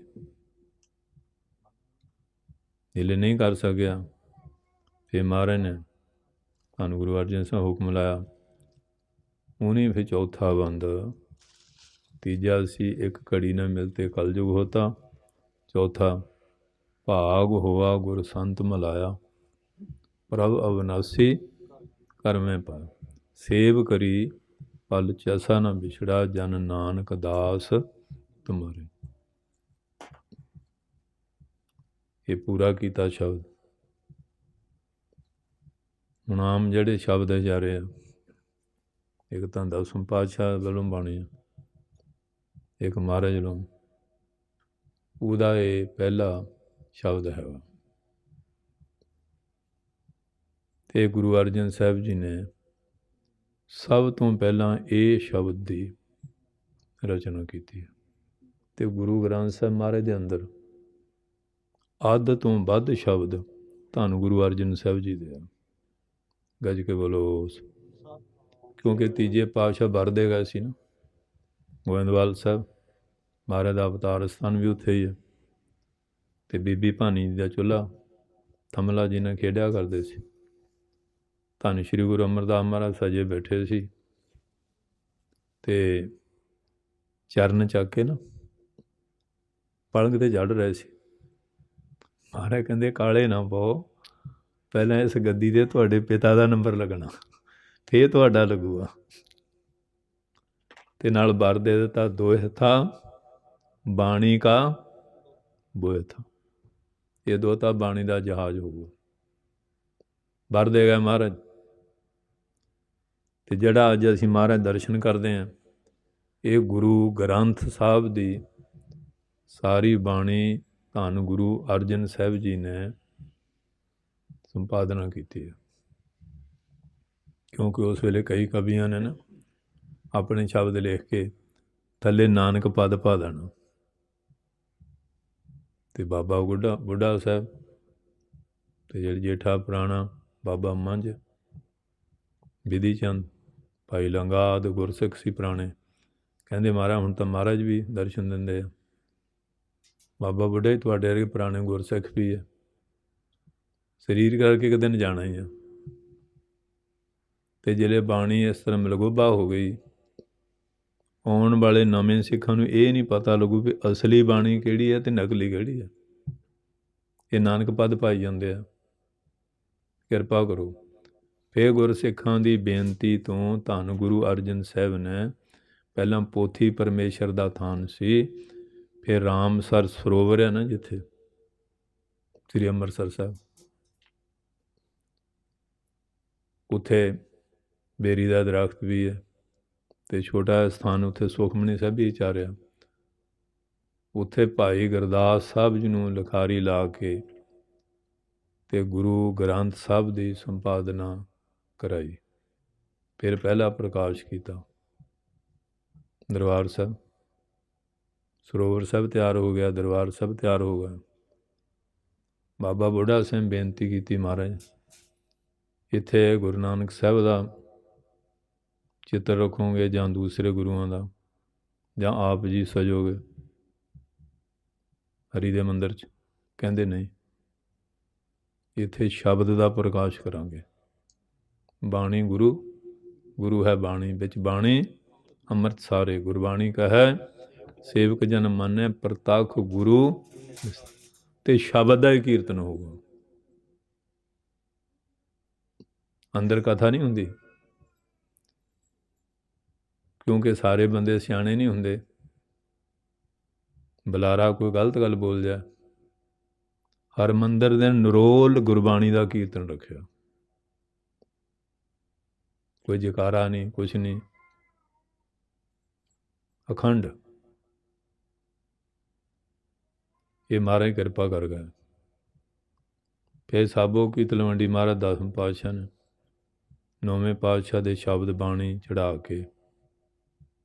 [SPEAKER 1] ਜਿਹੜੇ ਨਹੀਂ ਕਰ ਸਕਿਆ, ਫਿਰ ਮਹਾਰਾਜ ਨੇ ਧੰਨ ਗੁਰੂ ਅਰਜਨ ਸਾਹਿਬ ਹੁਕਮ ਲਾਇਆ, ਉਹਨੇ ਫਿਰ ਚੌਥਾ ਬੰਦ, ਤੀਜਾ ਸੀ ਇੱਕ ਘੜੀ ਨਾ ਮਿਲਤੇ ਕਲਯੁਗ ਹੋਤਾ, ਚੌਥਾ ਭਾਗ ਹੋਆ ਗੁਰ ਸੰਤ ਮਲਾਇਆ, ਪ੍ਰਭ ਅਵਨਾਸੀ ਕਰਮੈ ਪਾਇਆ, ਸੇਵ ਕਰੀ ਪਲ ਚੈਸਾ ਨਾ ਵਿਛੜਾ, ਜਨ ਨਾਨਕ ਦਾਸ ਤੁਮਾਰੇ। ਇਹ ਪੂਰਾ ਕੀਤਾ ਸ਼ਬਦ। ਹੁਣ ਆਮ ਜਿਹੜੇ ਸ਼ਬਦ ਹੈ ਜਾ ਰਹੇ ਆ, ਇੱਕ ਤਾਂ 10ਵੇਂ ਪਾਤਸ਼ਾਹ ਵੱਲੋਂ ਬਾਣੀ ਆ, ਇੱਕ ਮਹਾਰਾਜ ਵੱਲੋਂ, ਉਹਦਾ ਇਹ ਪਹਿਲਾ ਸ਼ਬਦ ਹੈਗਾ। ਅਤੇ ਗੁਰੂ ਅਰਜਨ ਸਾਹਿਬ ਜੀ ਨੇ ਸਭ ਤੋਂ ਪਹਿਲਾਂ ਇਹ ਸ਼ਬਦ ਦੀ ਰਚਨਾ ਕੀਤੀ ਹੈ। ਅਤੇ ਗੁਰੂ ਗ੍ਰੰਥ ਸਾਹਿਬ ਮਹਾਰਾਜ ਦੇ ਅੰਦਰ ਅੱਧ ਤੋਂ ਵੱਧ ਸ਼ਬਦ ਧੰਨ ਗੁਰੂ ਅਰਜਨ ਸਾਹਿਬ ਜੀ ਦੇ ਆ। ਗੱਜ ਕੇ ਬੋਲੋ। ਕਿਉਂਕਿ ਤੀਜੇ ਪਾਤਸ਼ਾਹ ਵਰਦੇ ਗਏ ਸੀ ਨਾ, ਗੋਇੰਦਵਾਲ ਸਾਹਿਬ ਮਹਾਰਾਜ ਦਾ ਅਵਤਾਰ ਸਥਾਨ ਵੀ ਉੱਥੇ ਹੀ ਹੈ। ਅਤੇ ਬੀਬੀ ਭਾਨੀ ਜੀ ਦਾ ਚੁੱਲ੍ਹਾ ਥਮਲਾ ਜੀ ਨਾਲ ਖੇਡਿਆ ਕਰਦੇ ਸੀ। ਧੰਨ ਸ਼੍ਰੀ ਗੁਰੂ ਅਮਰਦਾਸ ਮਹਾਰਾਜ ਸਜੇ ਬੈਠੇ ਸੀ ਅਤੇ ਚਰਨ ਚੱਕ ਕੇ ਨਾ ਪਲੰਘ 'ਤੇ ਚੜ੍ਹ ਰਹੇ ਸੀ। ਮਹਾਰਾਜ ਕਹਿੰਦੇ ਕਾਲੇ ਨਾ ਪਾਓ, ਪਹਿਲਾਂ ਇਸ ਗੱਦੀ 'ਤੇ ਤੁਹਾਡੇ ਪਿਤਾ ਦਾ ਨੰਬਰ ਲੱਗਣਾ, ਫਿਰ ਤੁਹਾਡਾ ਲੱਗੂਗਾ। ਅਤੇ ਨਾਲ ਵਰ ਦੇ ਦਿੱਤਾ, ਦੋਇ ਥਾ ਬਾਣੀ ਕਾ ਬੋਇ ਥਾ, ਇਹ ਦੋ ਤਾਂ ਬਾਣੀ ਦਾ ਜਹਾਜ਼ ਹੋਊਗਾ। ਵਰ ਦੇ ਗਏ ਮਹਾਰਾਜ। ਅਤੇ ਜਿਹੜਾ ਅੱਜ ਅਸੀਂ ਮਹਾਰਾਜ ਦਰਸ਼ਨ ਕਰਦੇ ਹਾਂ, ਇਹ ਗੁਰੂ ਗ੍ਰੰਥ ਸਾਹਿਬ ਦੀ ਸਾਰੀ ਬਾਣੀ ਧੰਨ ਗੁਰੂ ਅਰਜਨ ਸਾਹਿਬ ਜੀ ਨੇ ਸੰਪਾਦਨਾ ਕੀਤੀ ਹੈ। ਕਿਉਂਕਿ ਉਸ ਵੇਲੇ ਕਈ ਕਵੀਆਂ ਨੇ ਨਾ ਆਪਣੇ ਸ਼ਬਦ ਲਿਖ ਕੇ ਥੱਲੇ ਨਾਨਕ ਪਦ ਪਾ ਦੇਣਾ। ਅਤੇ ਬਾਬਾ ਬੁੱਢਾ ਸਾਹਿਬ ਅਤੇ ਜਿਹੜੀ ਜੇਠਾ ਪੁਰਾਣਾ ਬਾਬਾ ਮੰਝ, ਵਿਧੀ ਚੰਦ, ਭਾਈ ਲੰਗਾਦ ਗੁਰਸਿੱਖ ਸੀ ਪੁਰਾਣੇ, ਕਹਿੰਦੇ ਮਹਾਰਾਜ ਹੁਣ ਤਾਂ ਮਹਾਰਾਜ ਵੀ ਦਰਸ਼ਨ ਦਿੰਦੇ ਆ। ਬਾਬਾ ਬੁੱਢਾ ਹੀ ਤੁਹਾਡੇ ਵਰਗੇ ਪੁਰਾਣੇ ਗੁਰਸਿੱਖ ਵੀ ਹੈ। ਸਰੀਰ ਕਰਕੇ ਇੱਕ ਦਿਨ ਜਾਣਾ ਹੀ ਆ। ਅਤੇ ਜਿਹੜੇ ਬਾਣੀ ਇਸ ਤਰ੍ਹਾਂ ਮਿਲਗੋਭਾ ਹੋ ਗਈ, ਆਉਣ ਵਾਲੇ ਨਵੇਂ ਸਿੱਖਾਂ ਨੂੰ ਇਹ ਨਹੀਂ ਪਤਾ ਲੱਗੂ ਵੀ ਅਸਲੀ ਬਾਣੀ ਕਿਹੜੀ ਹੈ ਅਤੇ ਨਕਲੀ ਕਿਹੜੀ ਹੈ। ਇਹ ਨਾਨਕ ਪਦ ਪਾਈ ਜਾਂਦੇ ਆ। ਕਿਰਪਾ ਕਰੋ। ਫਿਰ ਗੁਰਸਿੱਖਾਂ ਦੀ ਬੇਨਤੀ ਤੋਂ ਧੰਨ ਗੁਰੂ ਅਰਜਨ ਸਾਹਿਬ ਨੇ ਪਹਿਲਾਂ ਪੋਥੀ ਪਰਮੇਸ਼ਰ ਦਾ ਥਾਨ ਸੀ, ਫਿਰ ਰਾਮਸਰ ਸਰੋਵਰ ਹੈ ਨਾ ਜਿੱਥੇ ਸ੍ਰੀ ਅੰਮ੍ਰਿਤਸਰ ਸਾਹਿਬ, ਉੱਥੇ ਬੇਰੀ ਦਾ ਦਰਖਤ ਵੀ ਹੈ ਅਤੇ ਛੋਟਾ ਸਥਾਨ ਉੱਥੇ ਸੁਖਮਣੀ ਸਾਹਿਬ ਵੀ ਚਾਰਿਆ। ਉੱਥੇ ਭਾਈ ਗੁਰਦਾਸ ਸਾਹਿਬ ਜੀ ਨੂੰ ਲਿਖਾਰੀ ਲਾ ਕੇ ਅਤੇ ਗੁਰੂ ਗ੍ਰੰਥ ਸਾਹਿਬ ਦੀ ਸੰਪਾਦਨਾ ਕਰਾਈ। ਫਿਰ ਪਹਿਲਾ ਪ੍ਰਕਾਸ਼ ਕੀਤਾ। ਦਰਬਾਰ ਸਾਹਿਬ, ਸਰੋਵਰ ਸਾਹਿਬ ਤਿਆਰ ਹੋ ਗਿਆ, ਦਰਬਾਰ ਸਾਹਿਬ ਤਿਆਰ ਹੋ ਗਿਆ। ਬਾਬਾ ਬੁੱਢਾ ਸਿੰਘ ਬੇਨਤੀ ਕੀਤੀ, ਮਹਾਰਾਜ ਇੱਥੇ ਗੁਰੂ ਨਾਨਕ ਸਾਹਿਬ ਦਾ ਚਿੱਤਰ ਰੱਖੋਗੇ ਜਾਂ ਦੂਸਰੇ ਗੁਰੂਆਂ ਦਾ, ਜਾਂ ਆਪ ਜੀ ਸਜੋਗੇ ਹਰੀ ਦੇ ਮੰਦਰ 'ਚ? ਕਹਿੰਦੇ ਨਹੀਂ, ਇੱਥੇ ਸ਼ਬਦ ਦਾ ਪ੍ਰਕਾਸ਼ ਕਰਾਂਗੇ। ਬਾਣੀ ਗੁਰੂ, ਗੁਰੂ ਹੈ ਬਾਣੀ, ਵਿੱਚ ਬਾਣੀ ਅੰਮ੍ਰਿਤ ਸਾਰੇ। ਗੁਰਬਾਣੀ ਕਹੈ ਸੇਵਕ ਜਨ ਮੰਨੈ ਪ੍ਰਤੱਖ ਗੁਰੂ, ਅਤੇ ਸ਼ਬਦ ਦਾ ਹੀ ਕੀਰਤਨ ਹੋਊਗਾ। ਅੰਦਰ ਕਥਾ ਨਹੀਂ ਹੁੰਦੀ, ਕਿਉਂਕਿ ਸਾਰੇ ਬੰਦੇ ਸਿਆਣੇ ਨਹੀਂ ਹੁੰਦੇ। ਬੁਲਾਰਾ ਕੋਈ ਗਲਤ ਗੱਲ ਬੋਲ ਜਾ, ਹਰਿਮੰਦਰ ਦੇ ਨਿਰੋਲ ਗੁਰਬਾਣੀ ਦਾ ਕੀਰਤਨ ਰੱਖਿਆ, ਕੋਈ ਜਕਾਰਾ ਨਹੀਂ, ਕੁਛ ਨਹੀਂ, ਅਖੰਡ। ਇਹ ਮਹਾਰਾਜ ਕਿਰਪਾ ਕਰ ਗਏ। ਫਿਰ ਸਾਬੋ ਕੀ ਤਲਵੰਡੀ ਮਹਾਰਾਜ 10ਵੇਂ ਪਾਤਸ਼ਾਹ ਨੇ 9ਵੇਂ ਪਾਤਸ਼ਾਹ ਦੇ ਸ਼ਬਦ ਬਾਣੀ ਚੜ੍ਹਾ ਕੇ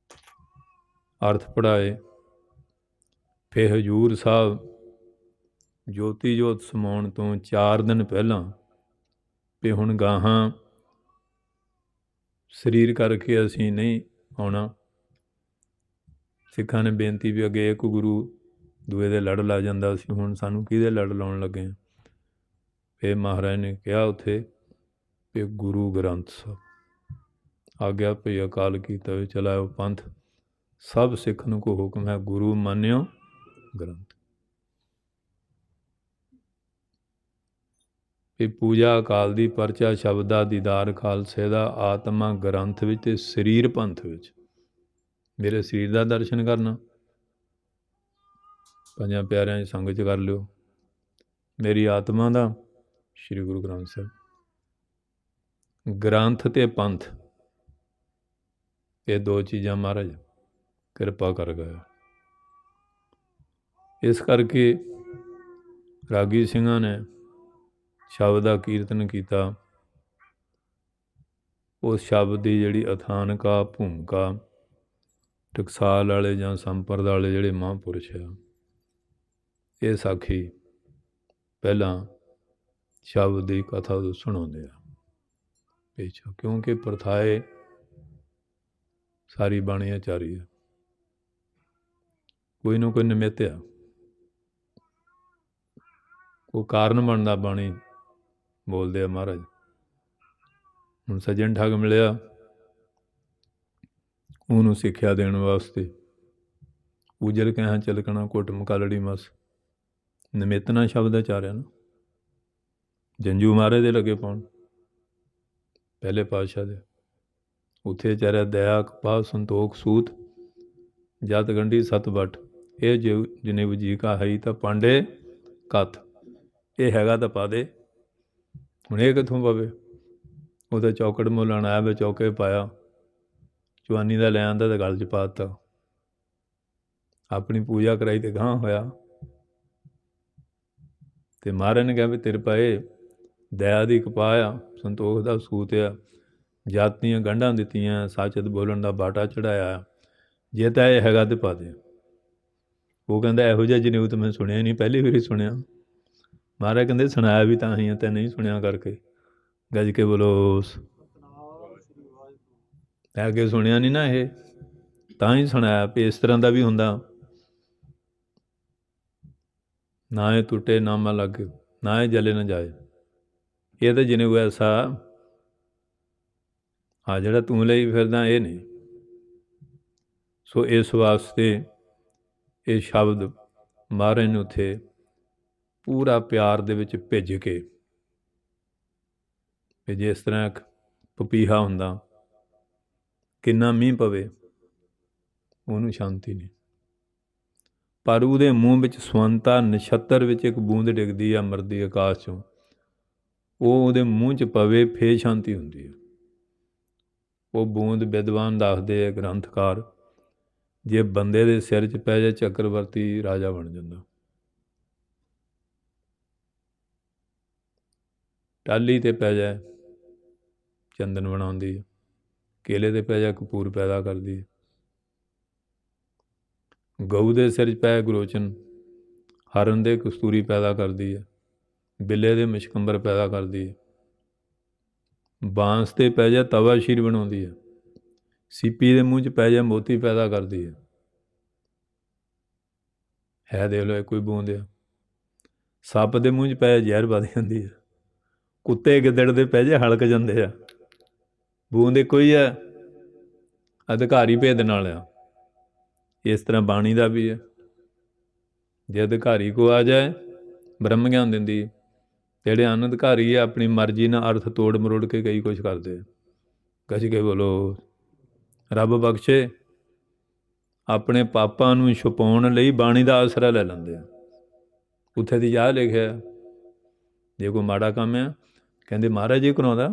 [SPEAKER 1] ਅਰਥ ਪੜ੍ਹਾਏ। ਫਿਰ ਹਜ਼ੂਰ ਸਾਹਿਬ ਜੋਤੀ ਜੋਤ ਸਮਾਉਣ ਤੋਂ 4 ਦਿਨ ਪਹਿਲਾਂ ਵੀ ਹੁਣ ਗਾਹਾਂ ਸਰੀਰ ਕਰਕੇ ਅਸੀਂ ਨਹੀਂ ਆਉਣਾ। ਸਿੱਖਾਂ ਨੇ ਬੇਨਤੀ ਵੀ ਅੱਗੇ ਇੱਕ ਗੁਰੂ ਦੂਏ ਦੇ ਲੜ ਲਾ ਜਾਂਦਾ ਸੀ, ਹੁਣ ਸਾਨੂੰ ਕਿਹਦੇ ਲੜ ਲਾਉਣ ਲੱਗੇ? ਫਿਰ ਮਹਾਰਾਜ ਨੇ ਕਿਹਾ ਉੱਥੇ ਵੀ ਗੁਰੂ ਗ੍ਰੰਥ ਸਾਹਿਬ ਆਗਿਆ ਭਈ ਅਕਾਲ ਕੀਤਾ ਵੇ ਚਲਾਇਓ ਪੰਥ, ਸਭ ਸਿੱਖ ਨੂੰ ਕੋ ਹੁਕਮ ਹੈ ਗੁਰੂ ਮੰਨਿਓ ਗ੍ਰੰਥ। ਇਹ ਪੂਜਾ ਅਕਾਲ ਦੀ, ਪਰਚਾ ਸ਼ਬਦ ਦਾ, ਦੀਦਾਰ ਖਾਲਸੇ ਦਾ, ਆਤਮਾ ਗ੍ਰੰਥ ਵਿੱਚ ਅਤੇ ਸਰੀਰ ਪੰਥ ਵਿੱਚ। ਮੇਰੇ ਸਰੀਰ ਦਾ ਦਰਸ਼ਨ ਕਰਨਾ ਪੰਜਾਂ ਪਿਆਰਿਆਂ 'ਚ ਸੰਗ 'ਚ ਕਰ ਲਿਓ, ਮੇਰੀ ਆਤਮਾ ਦਾ ਸ਼੍ਰੀ ਗੁਰੂ ਗ੍ਰੰਥ ਸਾਹਿਬ। ਗ੍ਰੰਥ ਅਤੇ ਪੰਥ, ਇਹ ਦੋ ਚੀਜ਼ਾਂ ਮਹਾਰਾਜ ਕਿਰਪਾ ਕਰ ਗਏ। ਇਸ ਕਰਕੇ ਰਾਗੀ ਸਿੰਘਾਂ ਨੇ ਸ਼ਬਦ ਦਾ ਕੀਰਤਨ ਕੀਤਾ। ਉਸ ਸ਼ਬਦ ਦੀ ਜਿਹੜੀ ਅਥਾਨਕਾ ਭੂਮਿਕਾ ਟਕਸਾਲ ਵਾਲੇ ਜਾਂ ਸੰਪਰਦ ਵਾਲੇ ਜਿਹੜੇ ਮਹਾਂਪੁਰਸ਼ ਆ, ਇਹ ਸਾਖੀ ਪਹਿਲਾਂ ਸ਼ਬਦ ਦੀ ਕਥਾ ਸੁਣਾਉਂਦੇ ਆ ਪਿੱਛੋਂ, ਕਿਉਂਕਿ ਪ੍ਰਥਾਏ ਸਾਰੀ ਬਾਣੀ ਆਚਾਰੀ ਆ, ਕੋਈ ਨਾ ਕੋਈ ਨਿਮਿਤ ਆ, ਕੋਈ ਕਾਰਨ ਬਣਦਾ ਬਾਣੀ ਬੋਲਦੇ ਆ ਮਹਾਰਾਜ। ਹੁਣ ਸੱਜਣ ਠੱਗ ਮਿਲਿਆ, ਉਹਨੂੰ ਸਿੱਖਿਆ ਦੇਣ ਵਾਸਤੇ ਉਜਲ ਕਹਿਆ ਚਲਕਣਾ ਘੁੱਟ ਮਕਾਲੜੀ ਮਸ, ਨਿਮਿਤ ਨਾਲ ਸ਼ਬਦ ਆਚਾਰਿਆ ਨਾ, ਜੰਜੂ ਮਹਾਰਾਜ ਦੇ ਲੱਗੇ ਪਾਉਣ ਪਹਿਲੇ ਪਾਤਸ਼ਾਹ ਦੇ, ਉੱਥੇ ਆਚਾਰਿਆ ਦਇਆ ਕਪਾਹ ਸੰਤੋਖ ਸੂਤ ਜਤ ਗੰਢੀ ਸਤ ਬਟ, ਇਹ ਜਿਨੇ ਜੀ ਕਾ ਹੈ ਤਾਂ ਪਾਂਡੇ ਕੱਥ, ਇਹ ਹੈਗਾ ਤਾਂ ਪਾ ਦੇ। ਹੁਣ ਇਹ ਕਿੱਥੋਂ ਪਵੇ? ਉਹ ਤਾਂ ਚੌਕੜ ਮੁੱਲਣ ਆਇਆ ਵੇ, ਚੌਕੇ ਪਾਇਆ, ਚਵਾਨੀ ਦਾ ਲੈ ਆਂਦਾ ਤਾਂ ਗਲ 'ਚ ਪਾ ਦਿੱਤਾ, ਆਪਣੀ ਪੂਜਾ ਕਰਾਈ ਤੇ ਗਾਂਹ ਹੋਇਆ। ਤੇ ਮਹਾਰਾਜ ਨੇ ਕਿਹਾ ਵੀ ਤੇਰੇ ਪਏ ਦਇਆ ਦੀ ਕਪਾਹ ਆ, ਸੰਤੋਖ ਦਾ ਸੂਤ ਆ, ਜਾਤ ਦੀਆਂ ਗੰਢਾਂ ਦਿੱਤੀਆਂ, ਸੱਚ ਬੋਲਣ ਦਾ ਬਾਟਾ ਚੜਾਇਆ, ਜੇ ਤਾਂ ਇਹ ਹੈਗਾ ਤੇ ਪਾ ਦੇ। ਉਹ ਕਹਿੰਦਾ ਇਹੋ ਜਿਹਾ ਜਨੇਊ ਤਾਂ ਮੈਂ ਸੁਣਿਆ ਨਹੀਂ, ਪਹਿਲੀ ਵਾਰੀ ਸੁਣਿਆ। ਮਹਾਰਾਜ ਕਹਿੰਦੇ ਸੁਣਾਇਆ ਵੀ ਤਾਂ ਹੀ ਆ, ਤੇ ਨਹੀਂ ਸੁਣਿਆ ਕਰਕੇ ਗੱਜ ਕੇ ਬੋਲੋ। ਤੈਂ ਅੱਗੇ ਸੁਣਿਆ ਨਹੀਂ ਨਾ, ਇਹ ਤਾਂ ਹੀ ਸੁਣਾਇਆ ਵੀ ਇਸ ਤਰ੍ਹਾਂ ਦਾ ਵੀ ਹੁੰਦਾ। ਨਾ ਇਹ ਟੁੱਟੇ ਨਾ ਮਾ ਲੱਗ, ਨਾ ਇਹ ਜਲੇ ਨਾ ਜਾਏ, ਇਹ ਤਾਂ ਜਨੇਊ ਐਸਾ ਹਾਂ ਜਿਹੜਾ ਤੂੰ ਲਈ ਫਿਰਦਾ ਇਹ ਨਹੀਂ। ਸੋ ਇਸ ਵਾਸਤੇ ਇਹ ਸ਼ਬਦ ਮਹਾਰਾਜ ਨੂੰ ਉੱਥੇ ਪੂਰਾ ਪਿਆਰ ਦੇ ਵਿੱਚ ਭਿੱਜ ਕੇ, ਕਿ ਜਿਸ ਤਰ੍ਹਾਂ ਇੱਕ ਪਪੀਹਾ ਹੁੰਦਾ, ਕਿੰਨਾ ਮੀਂਹ ਪਵੇ ਉਹਨੂੰ ਸ਼ਾਂਤੀ ਨਹੀਂ, ਪਰ ਉਹਦੇ ਮੂੰਹ ਵਿੱਚ ਸਵੰਤਾ ਨਛੱਤਰ ਵਿੱਚ ਇੱਕ ਬੂੰਦ ਡਿੱਗਦੀ ਆ ਅੰਮ੍ਰਿਤ ਦੀ ਆਕਾਸ਼ 'ਚੋਂ, ਉਹ ਉਹਦੇ ਮੂੰਹ 'ਚ ਪਵੇ ਫੇਰ ਸ਼ਾਂਤੀ ਹੁੰਦੀ ਹੈ। ਉਹ ਬੂੰਦ ਵਿਦਵਾਨ ਦੱਸਦੇ ਆ ਗ੍ਰੰਥਕਾਰ, ਜੇ ਬੰਦੇ ਦੇ ਸਿਰ 'ਚ ਪੈ ਜਾਏ ਚੱਕਰਵਰਤੀ ਰਾਜਾ ਬਣ ਜਾਂਦਾ। ਟਾਹਲੀ 'ਤੇ ਪੈ ਜਾਏ ਚੰਦਨ ਬਣਾਉਂਦੀ ਹੈ, ਕੇਲੇ 'ਤੇ ਪੈ ਜਾਏ ਕਪੂਰ ਪੈਦਾ ਕਰਦੀ ਹੈ, ਗਊ ਦੇ ਸਿਰ 'ਚ ਪੈ ਗੁਲੋਚਨ, ਹਰਨ ਦੇ ਕਸਤੂਰੀ ਪੈਦਾ ਕਰਦੀ ਹੈ, ਬਿੱਲੇ ਦੇ ਮਸ਼ਕੰਬਰ ਪੈਦਾ ਕਰਦੀ ਹੈ, ਬਾਂਸ 'ਤੇ ਪੈ ਜਾਏ ਤਵਾ ਸ਼ੀਰ ਬਣਾਉਂਦੀ ਹੈ, ਸੀਪੀ ਦੇ ਮੂੰਹ 'ਚ ਪੈ ਜਾਏ ਮੋਤੀ ਪੈਦਾ ਕਰਦੀ ਹੈ। ਦੇਖ ਲਓ ਕੋਈ ਬੂੰਦ ਆ। ਸੱਪ ਦੇ ਮੂੰਹ 'ਚ ਪੈ ਜਾਏ ਜ਼ਹਿਰ ਵਧ ਜਾਂਦੀ ਹੈ, ਕੁੱਤੇ ਗਿੱਦੜ ਦੇ ਪੈ ਜਾਏ ਹਲਕ ਜਾਂਦੇ ਆ। ਬੂੰਦ ਇੱਕੋ ਹੀ ਆ, ਅਧਿਕਾਰੀ ਭੇਦ ਨਾਲ ਆ। ਇਸ ਤਰ੍ਹਾਂ ਬਾਣੀ ਦਾ ਵੀ ਹੈ, ਜੇ ਅਧਿਕਾਰੀ ਕੋ ਆ ਜਾਏ ਬ੍ਰਹਮ ਗਿਆਨ ਦਿੰਦੀ, ਜਿਹੜੇ ਅਨਅਧਿਕਾਰੀ ਆ ਆਪਣੀ ਮਰਜ਼ੀ ਨਾਲ ਅਰਥ ਤੋੜ ਮਰੋੜ ਕੇ ਕਈ ਕੁਛ ਕਰਦੇ ਆ। ਗੱਜ ਕੇ ਬੋਲੋ। ਰੱਬ ਬਖਸ਼ੇ, ਆਪਣੇ ਪਾਪਾਂ ਨੂੰ ਛੁਪਾਉਣ ਲਈ ਬਾਣੀ ਦਾ ਆਸਰਾ ਲੈ ਲੈਂਦੇ ਆ। ਉੱਥੇ ਦੀ ਆਹ ਲਿਖਿਆ, ਜੇ ਕੋਈ ਮਾੜਾ ਕੰਮ ਆ ਕਹਿੰਦੇ ਮਹਾਰਾਜ ਜੀ ਕਰਾਉਂਦਾ,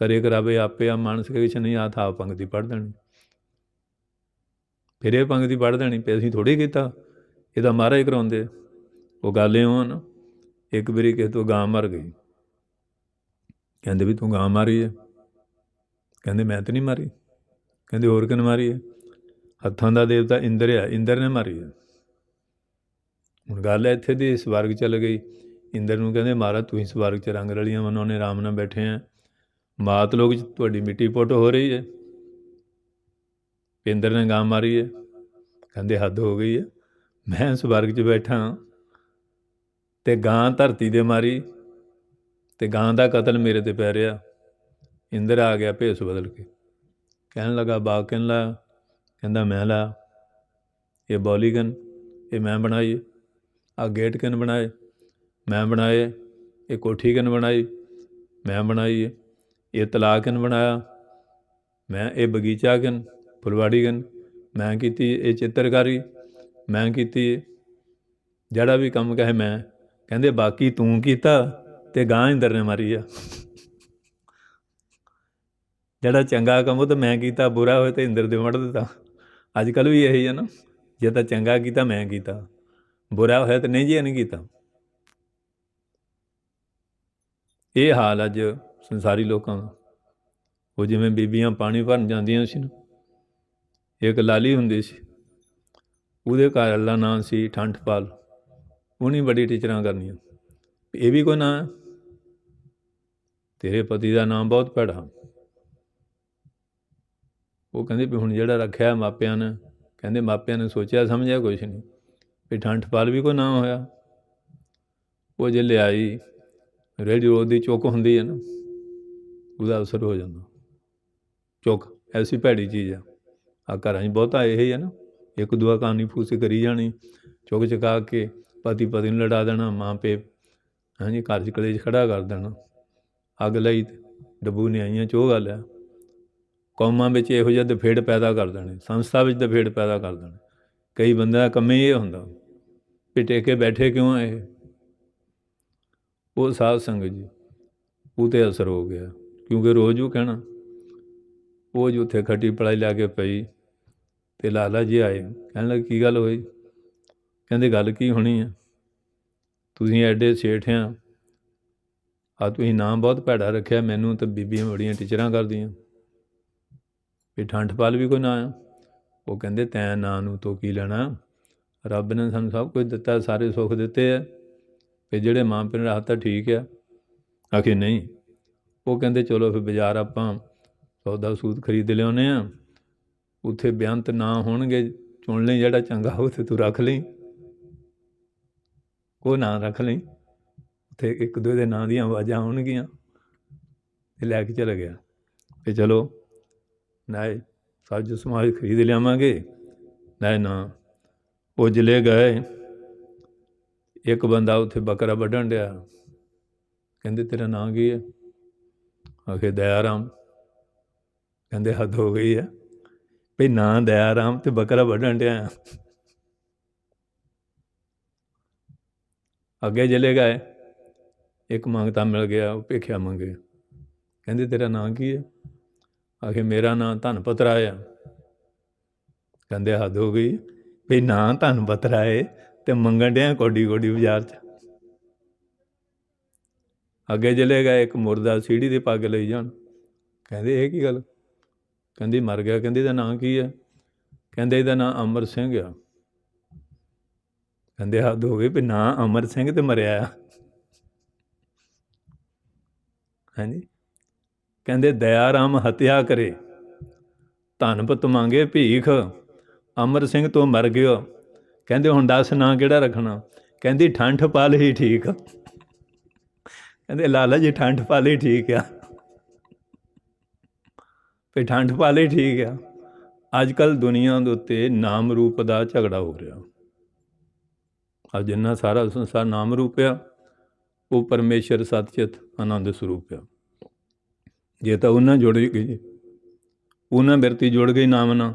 [SPEAKER 1] ਕਰੇ ਕਰਾਵੇ ਆਪੇ, ਆ ਮਾਨਸਿਕ ਕੁਛ ਨਹੀਂ, ਆ ਥਾਪ ਪੰਗਤੀ ਪੜ੍ਹ ਦੇਣੀ, ਫਿਰ ਇਹ ਪੰਗਤੀ ਪੜ੍ਹ ਦੇਣੀ, ਪੇ ਅਸੀਂ ਥੋੜ੍ਹੀ ਕੀਤਾ, ਇਹ ਤਾਂ ਮਹਾਰਾਜ ਕਰਾਉਂਦੇ। ਉਹ ਗੱਲ ਇਉਂ ਆ ਨਾ, ਇੱਕ ਵਾਰੀ ਕਿਸੇ ਤੋਂ ਗਾਂ ਮਰ ਗਈ, ਕਹਿੰਦੇ ਵੀ ਤੂੰ ਗਾਂ ਮਾਰੀ ਹੈ, ਕਹਿੰਦੇ ਮੈਂ ਤਾਂ ਨਹੀਂ ਮਾਰੀ, ਕਹਿੰਦੇ ਹੋਰ ਕਿਹਨੇ ਮਾਰੀ ਹੈ, ਹੱਥਾਂ ਦਾ ਦੇਵਤਾ ਇੰਦਰ ਆ, ਇੰਦਰ ਨੇ ਮਾਰੀ ਹੈ। ਹੁਣ ਗੱਲ ਹੈ ਇੱਥੇ ਦੀ ਸਵਰਗ ਚੱਲ ਗਈ, ਇੰਦਰ ਨੂੰ ਕਹਿੰਦੇ ਮਹਾਰਾਜ ਤੁਸੀਂ ਸਵਰਗ 'ਚ ਰੰਗ ਰਲੀਆਂ ਮਨਾਉਣੇ, ਆਰਾਮ ਨਾਲ ਬੈਠੇ ਆ, ਮਾਤ ਲੋਕ 'ਚ ਤੁਹਾਡੀ ਮਿੱਟੀ ਪੁੱਟ ਹੋ ਰਹੀ ਹੈ, ਇੰਦਰ ਨੇ ਗਾਂ ਮਾਰੀ ਹੈ। ਕਹਿੰਦੇ ਹੱਦ ਹੋ ਗਈ ਹੈ, ਮੈਂ ਸਵਰਗ 'ਚ ਬੈਠਾ ਅਤੇ ਗਾਂ ਧਰਤੀ 'ਤੇ ਮਾਰੀ, ਅਤੇ ਗਾਂ ਦਾ ਕਤਲ ਮੇਰੇ 'ਤੇ ਪੈ ਰਿਹਾ। ਇੰਦਰ ਆ ਗਿਆ ਭੇਸ ਬਦਲ ਕੇ, ਕਹਿਣ ਲੱਗਾ ਬਾਗ ਕਿਨ ਲਾਇਆ, ਕਹਿੰਦਾ ਮੈਂ ਲਾਇਆ, ਇਹ ਬੌਲੀ ਕਿਨ, ਇਹ ਮੈਂ ਬਣਾਈ, ਆਹ ਗੇਟ ਕਿਨ ਬਣਾਏ, ਮੈਂ ਬਣਾਏ, ਇਹ ਕੋਠੀ ਕਿਨ ਬਣਾਈ, ਮੈਂ ਬਣਾਈ ਹੈ, ਇਹ ਤਲਾਅ ਕਿਨ ਬਣਾਇਆ, ਮੈਂ, ਇਹ ਬਗੀਚਾ ਕਿਨ, ਫੁਲਵਾੜੀ ਕਿਨ, ਮੈਂ ਕੀਤੀ, ਇਹ ਚਿੱਤਰਕਾਰੀ ਮੈਂ ਕੀਤੀ ਹੈ, ਜਿਹੜਾ ਵੀ ਕੰਮ ਕਹੇ ਮੈਂ। ਕਹਿੰਦੇ ਬਾਕੀ ਤੂੰ ਕੀਤਾ ਅਤੇ ਗਾਂ ਇੰਦਰ ਨੇ ਮਾਰੀ ਆ। ਜਿਹੜਾ ਚੰਗਾ ਕੰਮ ਉਹ ਤਾਂ ਮੈਂ ਕੀਤਾ, ਬੁਰਾ ਹੋਏ ਤਾਂ ਇੰਦਰ ਦੇ ਵੱਢ ਦਿੱਤਾ। ਅੱਜ ਕੱਲ੍ਹ ਵੀ ਇਹੀ ਹੈ ਨਾ, ਜੇ ਤਾਂ ਚੰਗਾ ਕੀਤਾ ਮੈਂ ਕੀਤਾ, ਬੁਰਾ ਹੋਇਆ ਤਾਂ ਨਹੀਂ ਜੀ ਇਹਨੇ ਕੀਤਾ। ਇਹ ਹਾਲ ਅੱਜ ਸੰਸਾਰੀ ਲੋਕਾਂ ਦਾ। ਉਹ ਜਿਵੇਂ ਬੀਬੀਆਂ ਪਾਣੀ ਭਰਨ ਜਾਂਦੀਆਂ ਸੀ ਨਾ, ਇੱਕ ਲਾਲੀ ਹੁੰਦੀ ਸੀ, ਉਹਦੇ ਘਰ ਵਾਲਾ ਨਾਂ ਸੀ ਠੰਠਪਾਲ। ਉਹਨੇ ਬੜੀ ਟੀਚਰਾਂ ਕਰਨੀਆਂ, ਇਹ ਵੀ ਕੋਈ ਨਾਂ ਹੈ? ਤੇਰੇ ਪਤੀ ਦਾ ਨਾਮ ਬਹੁਤ ਭੈੜਾ। ਉਹ ਕਹਿੰਦੇ ਵੀ ਹੁਣ ਜਿਹੜਾ ਰੱਖਿਆ ਮਾਪਿਆਂ ਨੇ, ਕਹਿੰਦੇ ਮਾਪਿਆਂ ਨੇ ਸੋਚਿਆ ਸਮਝਿਆ ਕੁਛ ਨਹੀਂ ਵੀ ਠੰਠਪਾਲ ਵੀ ਕੋਈ ਨਾਮ ਹੋਇਆ। ਉਹ ਜੇ ਲਿਆਈ ਰੇਡੀ ਰੋਡ ਦੀ ਚੁੱਕ ਹੁੰਦੀ ਹੈ ਨਾ, ਉਹਦਾ ਅਸਰ ਹੋ ਜਾਂਦਾ। ਚੁੱਕ ਐਸੀ ਭੈੜੀ ਚੀਜ਼ ਆ। ਆ ਘਰਾਂ 'ਚ ਬਹੁਤਾ ਇਹ ਹੀ ਹੈ ਨਾ, ਇੱਕ ਦੂਆ ਕਹਾਣੀ ਫੂਸੀ ਕਰੀ ਜਾਣੀ, ਚੁੱਕ ਚੁਕਾ ਕੇ ਪਤੀ ਪਤੀ ਨੂੰ ਲੜਾ ਦੇਣਾ, ਮਾਂ ਪਿਓ ਹਾਂਜੀ ਘਰ 'ਚ ਕਲੇਸ਼ ਖੜਾ ਕਰ ਦੇਣਾ। ਅੱਗ ਲਈ ਡੱਬੂ ਨਿਆਈਆਂ 'ਚ ਉਹ ਗੱਲ ਆ। ਕੌਮਾਂ ਵਿੱਚ ਇਹੋ ਜਿਹਾ ਦਫੇੜ ਪੈਦਾ ਕਰ ਦੇਣੇ, ਸੰਸਥਾ ਵਿੱਚ ਦਫੇੜ ਪੈਦਾ ਕਰ ਦੇਣੇ। ਕਈ ਬੰਦਿਆਂ ਦਾ ਕੰਮ ਹੀ ਇਹ ਹੁੰਦਾ ਵੀ ਟੇਕੇ ਬੈਠੇ ਕਿਉਂ ਆ ਇਹ। ਉਹ ਸਾਧ ਸੰਗਤ ਜੀ ਉਹ 'ਤੇ ਅਸਰ ਹੋ ਗਿਆ, ਕਿਉਂਕਿ ਰੋਜ਼ ਉਹ ਕਹਿਣਾ। ਉਹ ਜੋ ਉੱਥੇ ਖੱਟੀ ਪੜਾਈ ਲੈ ਕੇ ਪਈ ਅਤੇ ਲਾਲਾ ਜੀ ਆਏ, ਕਹਿਣ ਲੱਗੇ ਕੀ ਗੱਲ ਹੋਈ? ਕਹਿੰਦੇ ਗੱਲ ਕੀ ਹੋਣੀ ਆ, ਤੁਸੀਂ ਐਡੇ ਸੇਠ ਆ ਤੁਸੀਂ ਨਾਮ ਬਹੁਤ ਭੈੜਾ ਰੱਖਿਆ, ਮੈਨੂੰ ਤਾਂ ਬੀਬੀਆਂ ਬੜੀਆਂ ਟੀਚਰਾਂ ਕਰਦੀਆਂ ਵੀ ਠੰਠਪਾਲ ਵੀ ਕੋਈ ਨਾਂ ਆ। ਉਹ ਕਹਿੰਦੇ ਤੈਂ ਨਾਂ ਨੂੰ ਤੋਂ ਕੀ ਲੈਣਾ, ਰੱਬ ਨੇ ਸਾਨੂੰ ਸਭ ਕੁਝ ਦਿੱਤਾ, ਸਾਰੇ ਸੁੱਖ ਦਿੱਤੇ ਆ, ਅਤੇ ਜਿਹੜੇ ਮਾਂ ਪਿਓ ਨੇ ਰੱਖਤਾ ਠੀਕ ਆ। ਆਖੇ ਨਹੀਂ। ਉਹ ਕਹਿੰਦੇ ਚਲੋ ਫਿਰ ਬਾਜ਼ਾਰ ਆਪਾਂ ਸੌਦਾ ਸੂਤ ਖਰੀਦ ਲਿਆਉਂਦੇ ਹਾਂ, ਉੱਥੇ ਬੇਅੰਤ ਨਾਂ ਹੋਣਗੇ, ਚੁਣ ਲਈ ਜਿਹੜਾ ਚੰਗਾ ਹੋਵੇ ਤੇ ਤੂੰ ਰੱਖ ਲਈ, ਉਹ ਨਾਂ ਰੱਖ ਲਈ। ਉੱਥੇ ਇੱਕ ਦੂਜੇ ਦੇ ਨਾਂ ਦੀਆਂ ਆਵਾਜ਼ਾਂ ਆਉਣਗੀਆਂ ਅਤੇ ਲੈ ਕੇ ਚਲਾ ਗਿਆ ਅਤੇ ਚਲੋ ਨਾਲੇ ਸਾਜੋ ਸਮਾਜ ਖਰੀਦ ਲਿਆਵਾਂਗੇ ਨਾਲੇ ਨਾਂ। ਉਹ ਜ਼ਿਲ੍ਹੇ ਗਏ, ਇੱਕ ਬੰਦਾ ਉੱਥੇ ਬੱਕਰਾ ਵੱਢਣ ਡਿਆ। ਕਹਿੰਦੇ ਤੇਰਾ ਨਾਂ ਕੀ ਹੈ? ਆਖੇ ਦਇਆ ਰਾਮ। ਕਹਿੰਦੇ ਹੱਦ ਹੋ ਗਈ ਹੈ ਭਈ ਨਾਂ ਦਇਆ ਰਾਮ ਅਤੇ ਬੱਕਰਾ ਵੱਢਣ ਡਿਆ। ਅੱਗੇ ਜ਼ਿਲ੍ਹੇ ਗਏ, ਇੱਕ ਮੰਗਤਾ ਮਿਲ ਗਿਆ, ਉਹ ਭੇਖਿਆ ਮੰਗੇ। ਕਹਿੰਦੇ ਤੇਰਾ ਨਾਂ ਕੀ ਹੈ? ਆਖੇ ਮੇਰਾ ਨਾਂ ਧਨਪਤ ਰਾਏ ਆ। ਕਹਿੰਦੇ ਹੱਦ ਹੋ ਗਈ ਭਈ ਨਾਂ ਧਨਪਤ ਰਾਏ ਅਤੇ ਮੰਗਣ ਡਿਆ ਕੋਡੀ ਕੋਡੀ ਬਾਜ਼ਾਰ 'ਚ। ਅੱਗੇ ਜ਼ਿਲ੍ਹੇ ਗਏ, ਇੱਕ ਮੁਰਦਾ ਸੀੜੀ ਦੇ ਪੱਗ ਲਈ ਜਾਣ। ਕਹਿੰਦੇ ਇਹ ਕੀ ਗੱਲ? ਕਹਿੰਦੀ ਮਰ ਗਿਆ। ਕਹਿੰਦੀ ਇਹਦਾ ਨਾਂ ਕੀ ਹੈ? ਕਹਿੰਦੇ ਇਹਦਾ ਨਾਂ ਅਮਰ ਸਿੰਘ ਆ। ਕਹਿੰਦੇ ਹੱਦ ਹੋ ਗਈ ਵੀ ਨਾਂ ਅਮਰ ਸਿੰਘ ਤੇ ਮਰਿਆ ਆ। ਹਾਂਜੀ। ਕਹਿੰਦੇ ਦਇਆ ਰਾਮ ਹੱਤਿਆ ਕਰੇ, ਧਨਪਤ ਮੰਗੇ ਭੀਖ, ਅਮਰ ਸਿੰਘ ਤੋਂ ਮਰ ਗਿਓ। ਕਹਿੰਦੇ ਹੁਣ ਦੱਸ ਨਾਂ ਕਿਹੜਾ ਰੱਖਣਾ? ਕਹਿੰਦੀ ਠੰਠਪਾਲ ਹੀ ਠੀਕ ਆ। ਕਹਿੰਦੇ ਲਾਲਾ ਜੀ ਠੰਠਪਾਲ ਹੀ ਠੀਕ ਆ, ਵੀ ਠੰਠਪਾਲ ਹੀ ਠੀਕ ਆ। ਅੱਜ ਕੱਲ੍ਹ ਦੁਨੀਆ ਦੇ ਉੱਤੇ ਨਾਮ ਰੂਪ ਦਾ ਝਗੜਾ ਹੋ ਰਿਹਾ। ਅੱਜ ਜਿੰਨਾ ਸਾਰਾ ਸੰਸਾਰ ਨਾਮ ਰੂਪ ਆ, ਉਹ ਪਰਮੇਸ਼ਰ ਸਤਚਿਤ ਆਨੰਦ ਸਰੂਪ ਆ। ਜੇ ਤਾਂ ਉਹਨਾਂ ਜੁੜ ਗਈ, ਉਹਨਾਂ ਬਿਰਤੀ ਜੁੜ ਗਈ ਨਾਮ ਨਾਲ,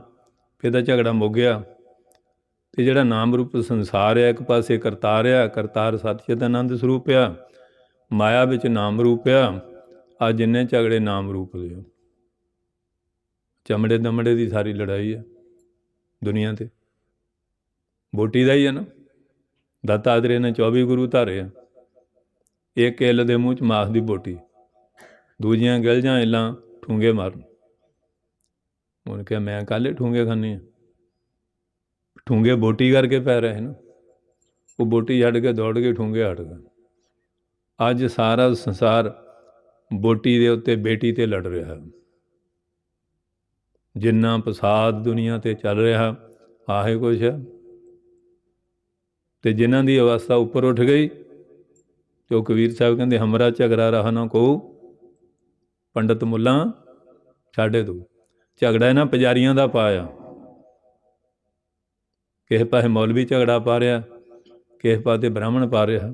[SPEAKER 1] ਫਿਰ ਤਾਂ ਝਗੜਾ ਮੁੱਕ ਗਿਆ। ਅਤੇ ਜਿਹੜਾ ਨਾਮ ਰੂਪ ਸੰਸਾਰ ਆ, ਇੱਕ ਪਾਸੇ ਕਰਤਾਰ ਆ, ਕਰਤਾਰ ਸਤਚਿਤ ਆਨੰਦ ਸਰੂਪ ਆ, ਮਾਇਆ ਵਿੱਚ ਨਾਮ ਰੂਪ ਆ। ਆ ਜਿੰਨੇ ਝਗੜੇ ਨਾਮ ਰੂਪ ਦੇ, ਚਮੜੇ ਦਮੜੇ ਦੀ ਸਾਰੀ ਲੜਾਈ ਹੈ ਦੁਨੀਆ 'ਤੇ। ਬੋਟੀ ਦਾ ਹੀ ਹੈ ਨਾ, ਦੱਤਾਤਰੇయ ਨੇ 24 ਗੁਰੂ ਧਾਰੇ ਆ। ਇੱਕ ਇੱਲ ਦੇ ਮੂੰਹ 'ਚ ਮਾਸ ਦੀ ਬੋਟੀ, ਦੂਜੀਆਂ ਗਿਲਜਾਂ ਇੱਲਾਂ ਠੂੰਗੇ ਮਾਰਨ। ਉਹਨੇ ਕਿਹਾ ਮੈਂ ਕਾਹਲੇ ਠੂੰਗੇ ਖਾਂਦੀ ਹਾਂ? ਠੂੰਗੇ ਬੋਟੀ ਕਰਕੇ ਪੈ ਰਹੇ ਨਾ, ਉਹ ਬੋਟੀ ਛੱਡ ਕੇ ਦੌੜ ਕੇ ਠੂੰਗੇ ਹਟ ਗਏ। ਅੱਜ ਸਾਰਾ ਸੰਸਾਰ ਬੋਟੀ ਦੇ ਉੱਤੇ ਬੇਟੀ 'ਤੇ ਲੜ ਰਿਹਾ। ਜਿੰਨਾ ਫਸਾਦ ਦੁਨੀਆ 'ਤੇ ਚੱਲ ਰਿਹਾ ਆਹੇ ਕੁਛ ਹੈ। ਅਤੇ ਜਿਨ੍ਹਾਂ ਦੀ ਅਵਸਥਾ ਉੱਪਰ ਉੱਠ ਗਈ, ਅਤੇ ਉਹ ਕਬੀਰ ਸਾਹਿਬ ਕਹਿੰਦੇ ਹਮਰਾ ਝਗੜਾ ਰਹਾ ਨਾ ਕਹੂ, ਪੰਡਤ ਮੁੱਲਾਂ ਛਾਡੇ ਤੂੰ। ਝਗੜਾ ਇਹਨਾਂ ਪੁਜਾਰੀਆਂ ਦਾ ਪਾਇਆ, ਕਿਸੇ ਪਾਸੇ ਮੌਲਵੀ ਝਗੜਾ ਪਾ ਰਿਹਾ, ਕਿਸੇ ਪਾਸੇ ਬ੍ਰਾਹਮਣ ਪਾ ਰਿਹਾ।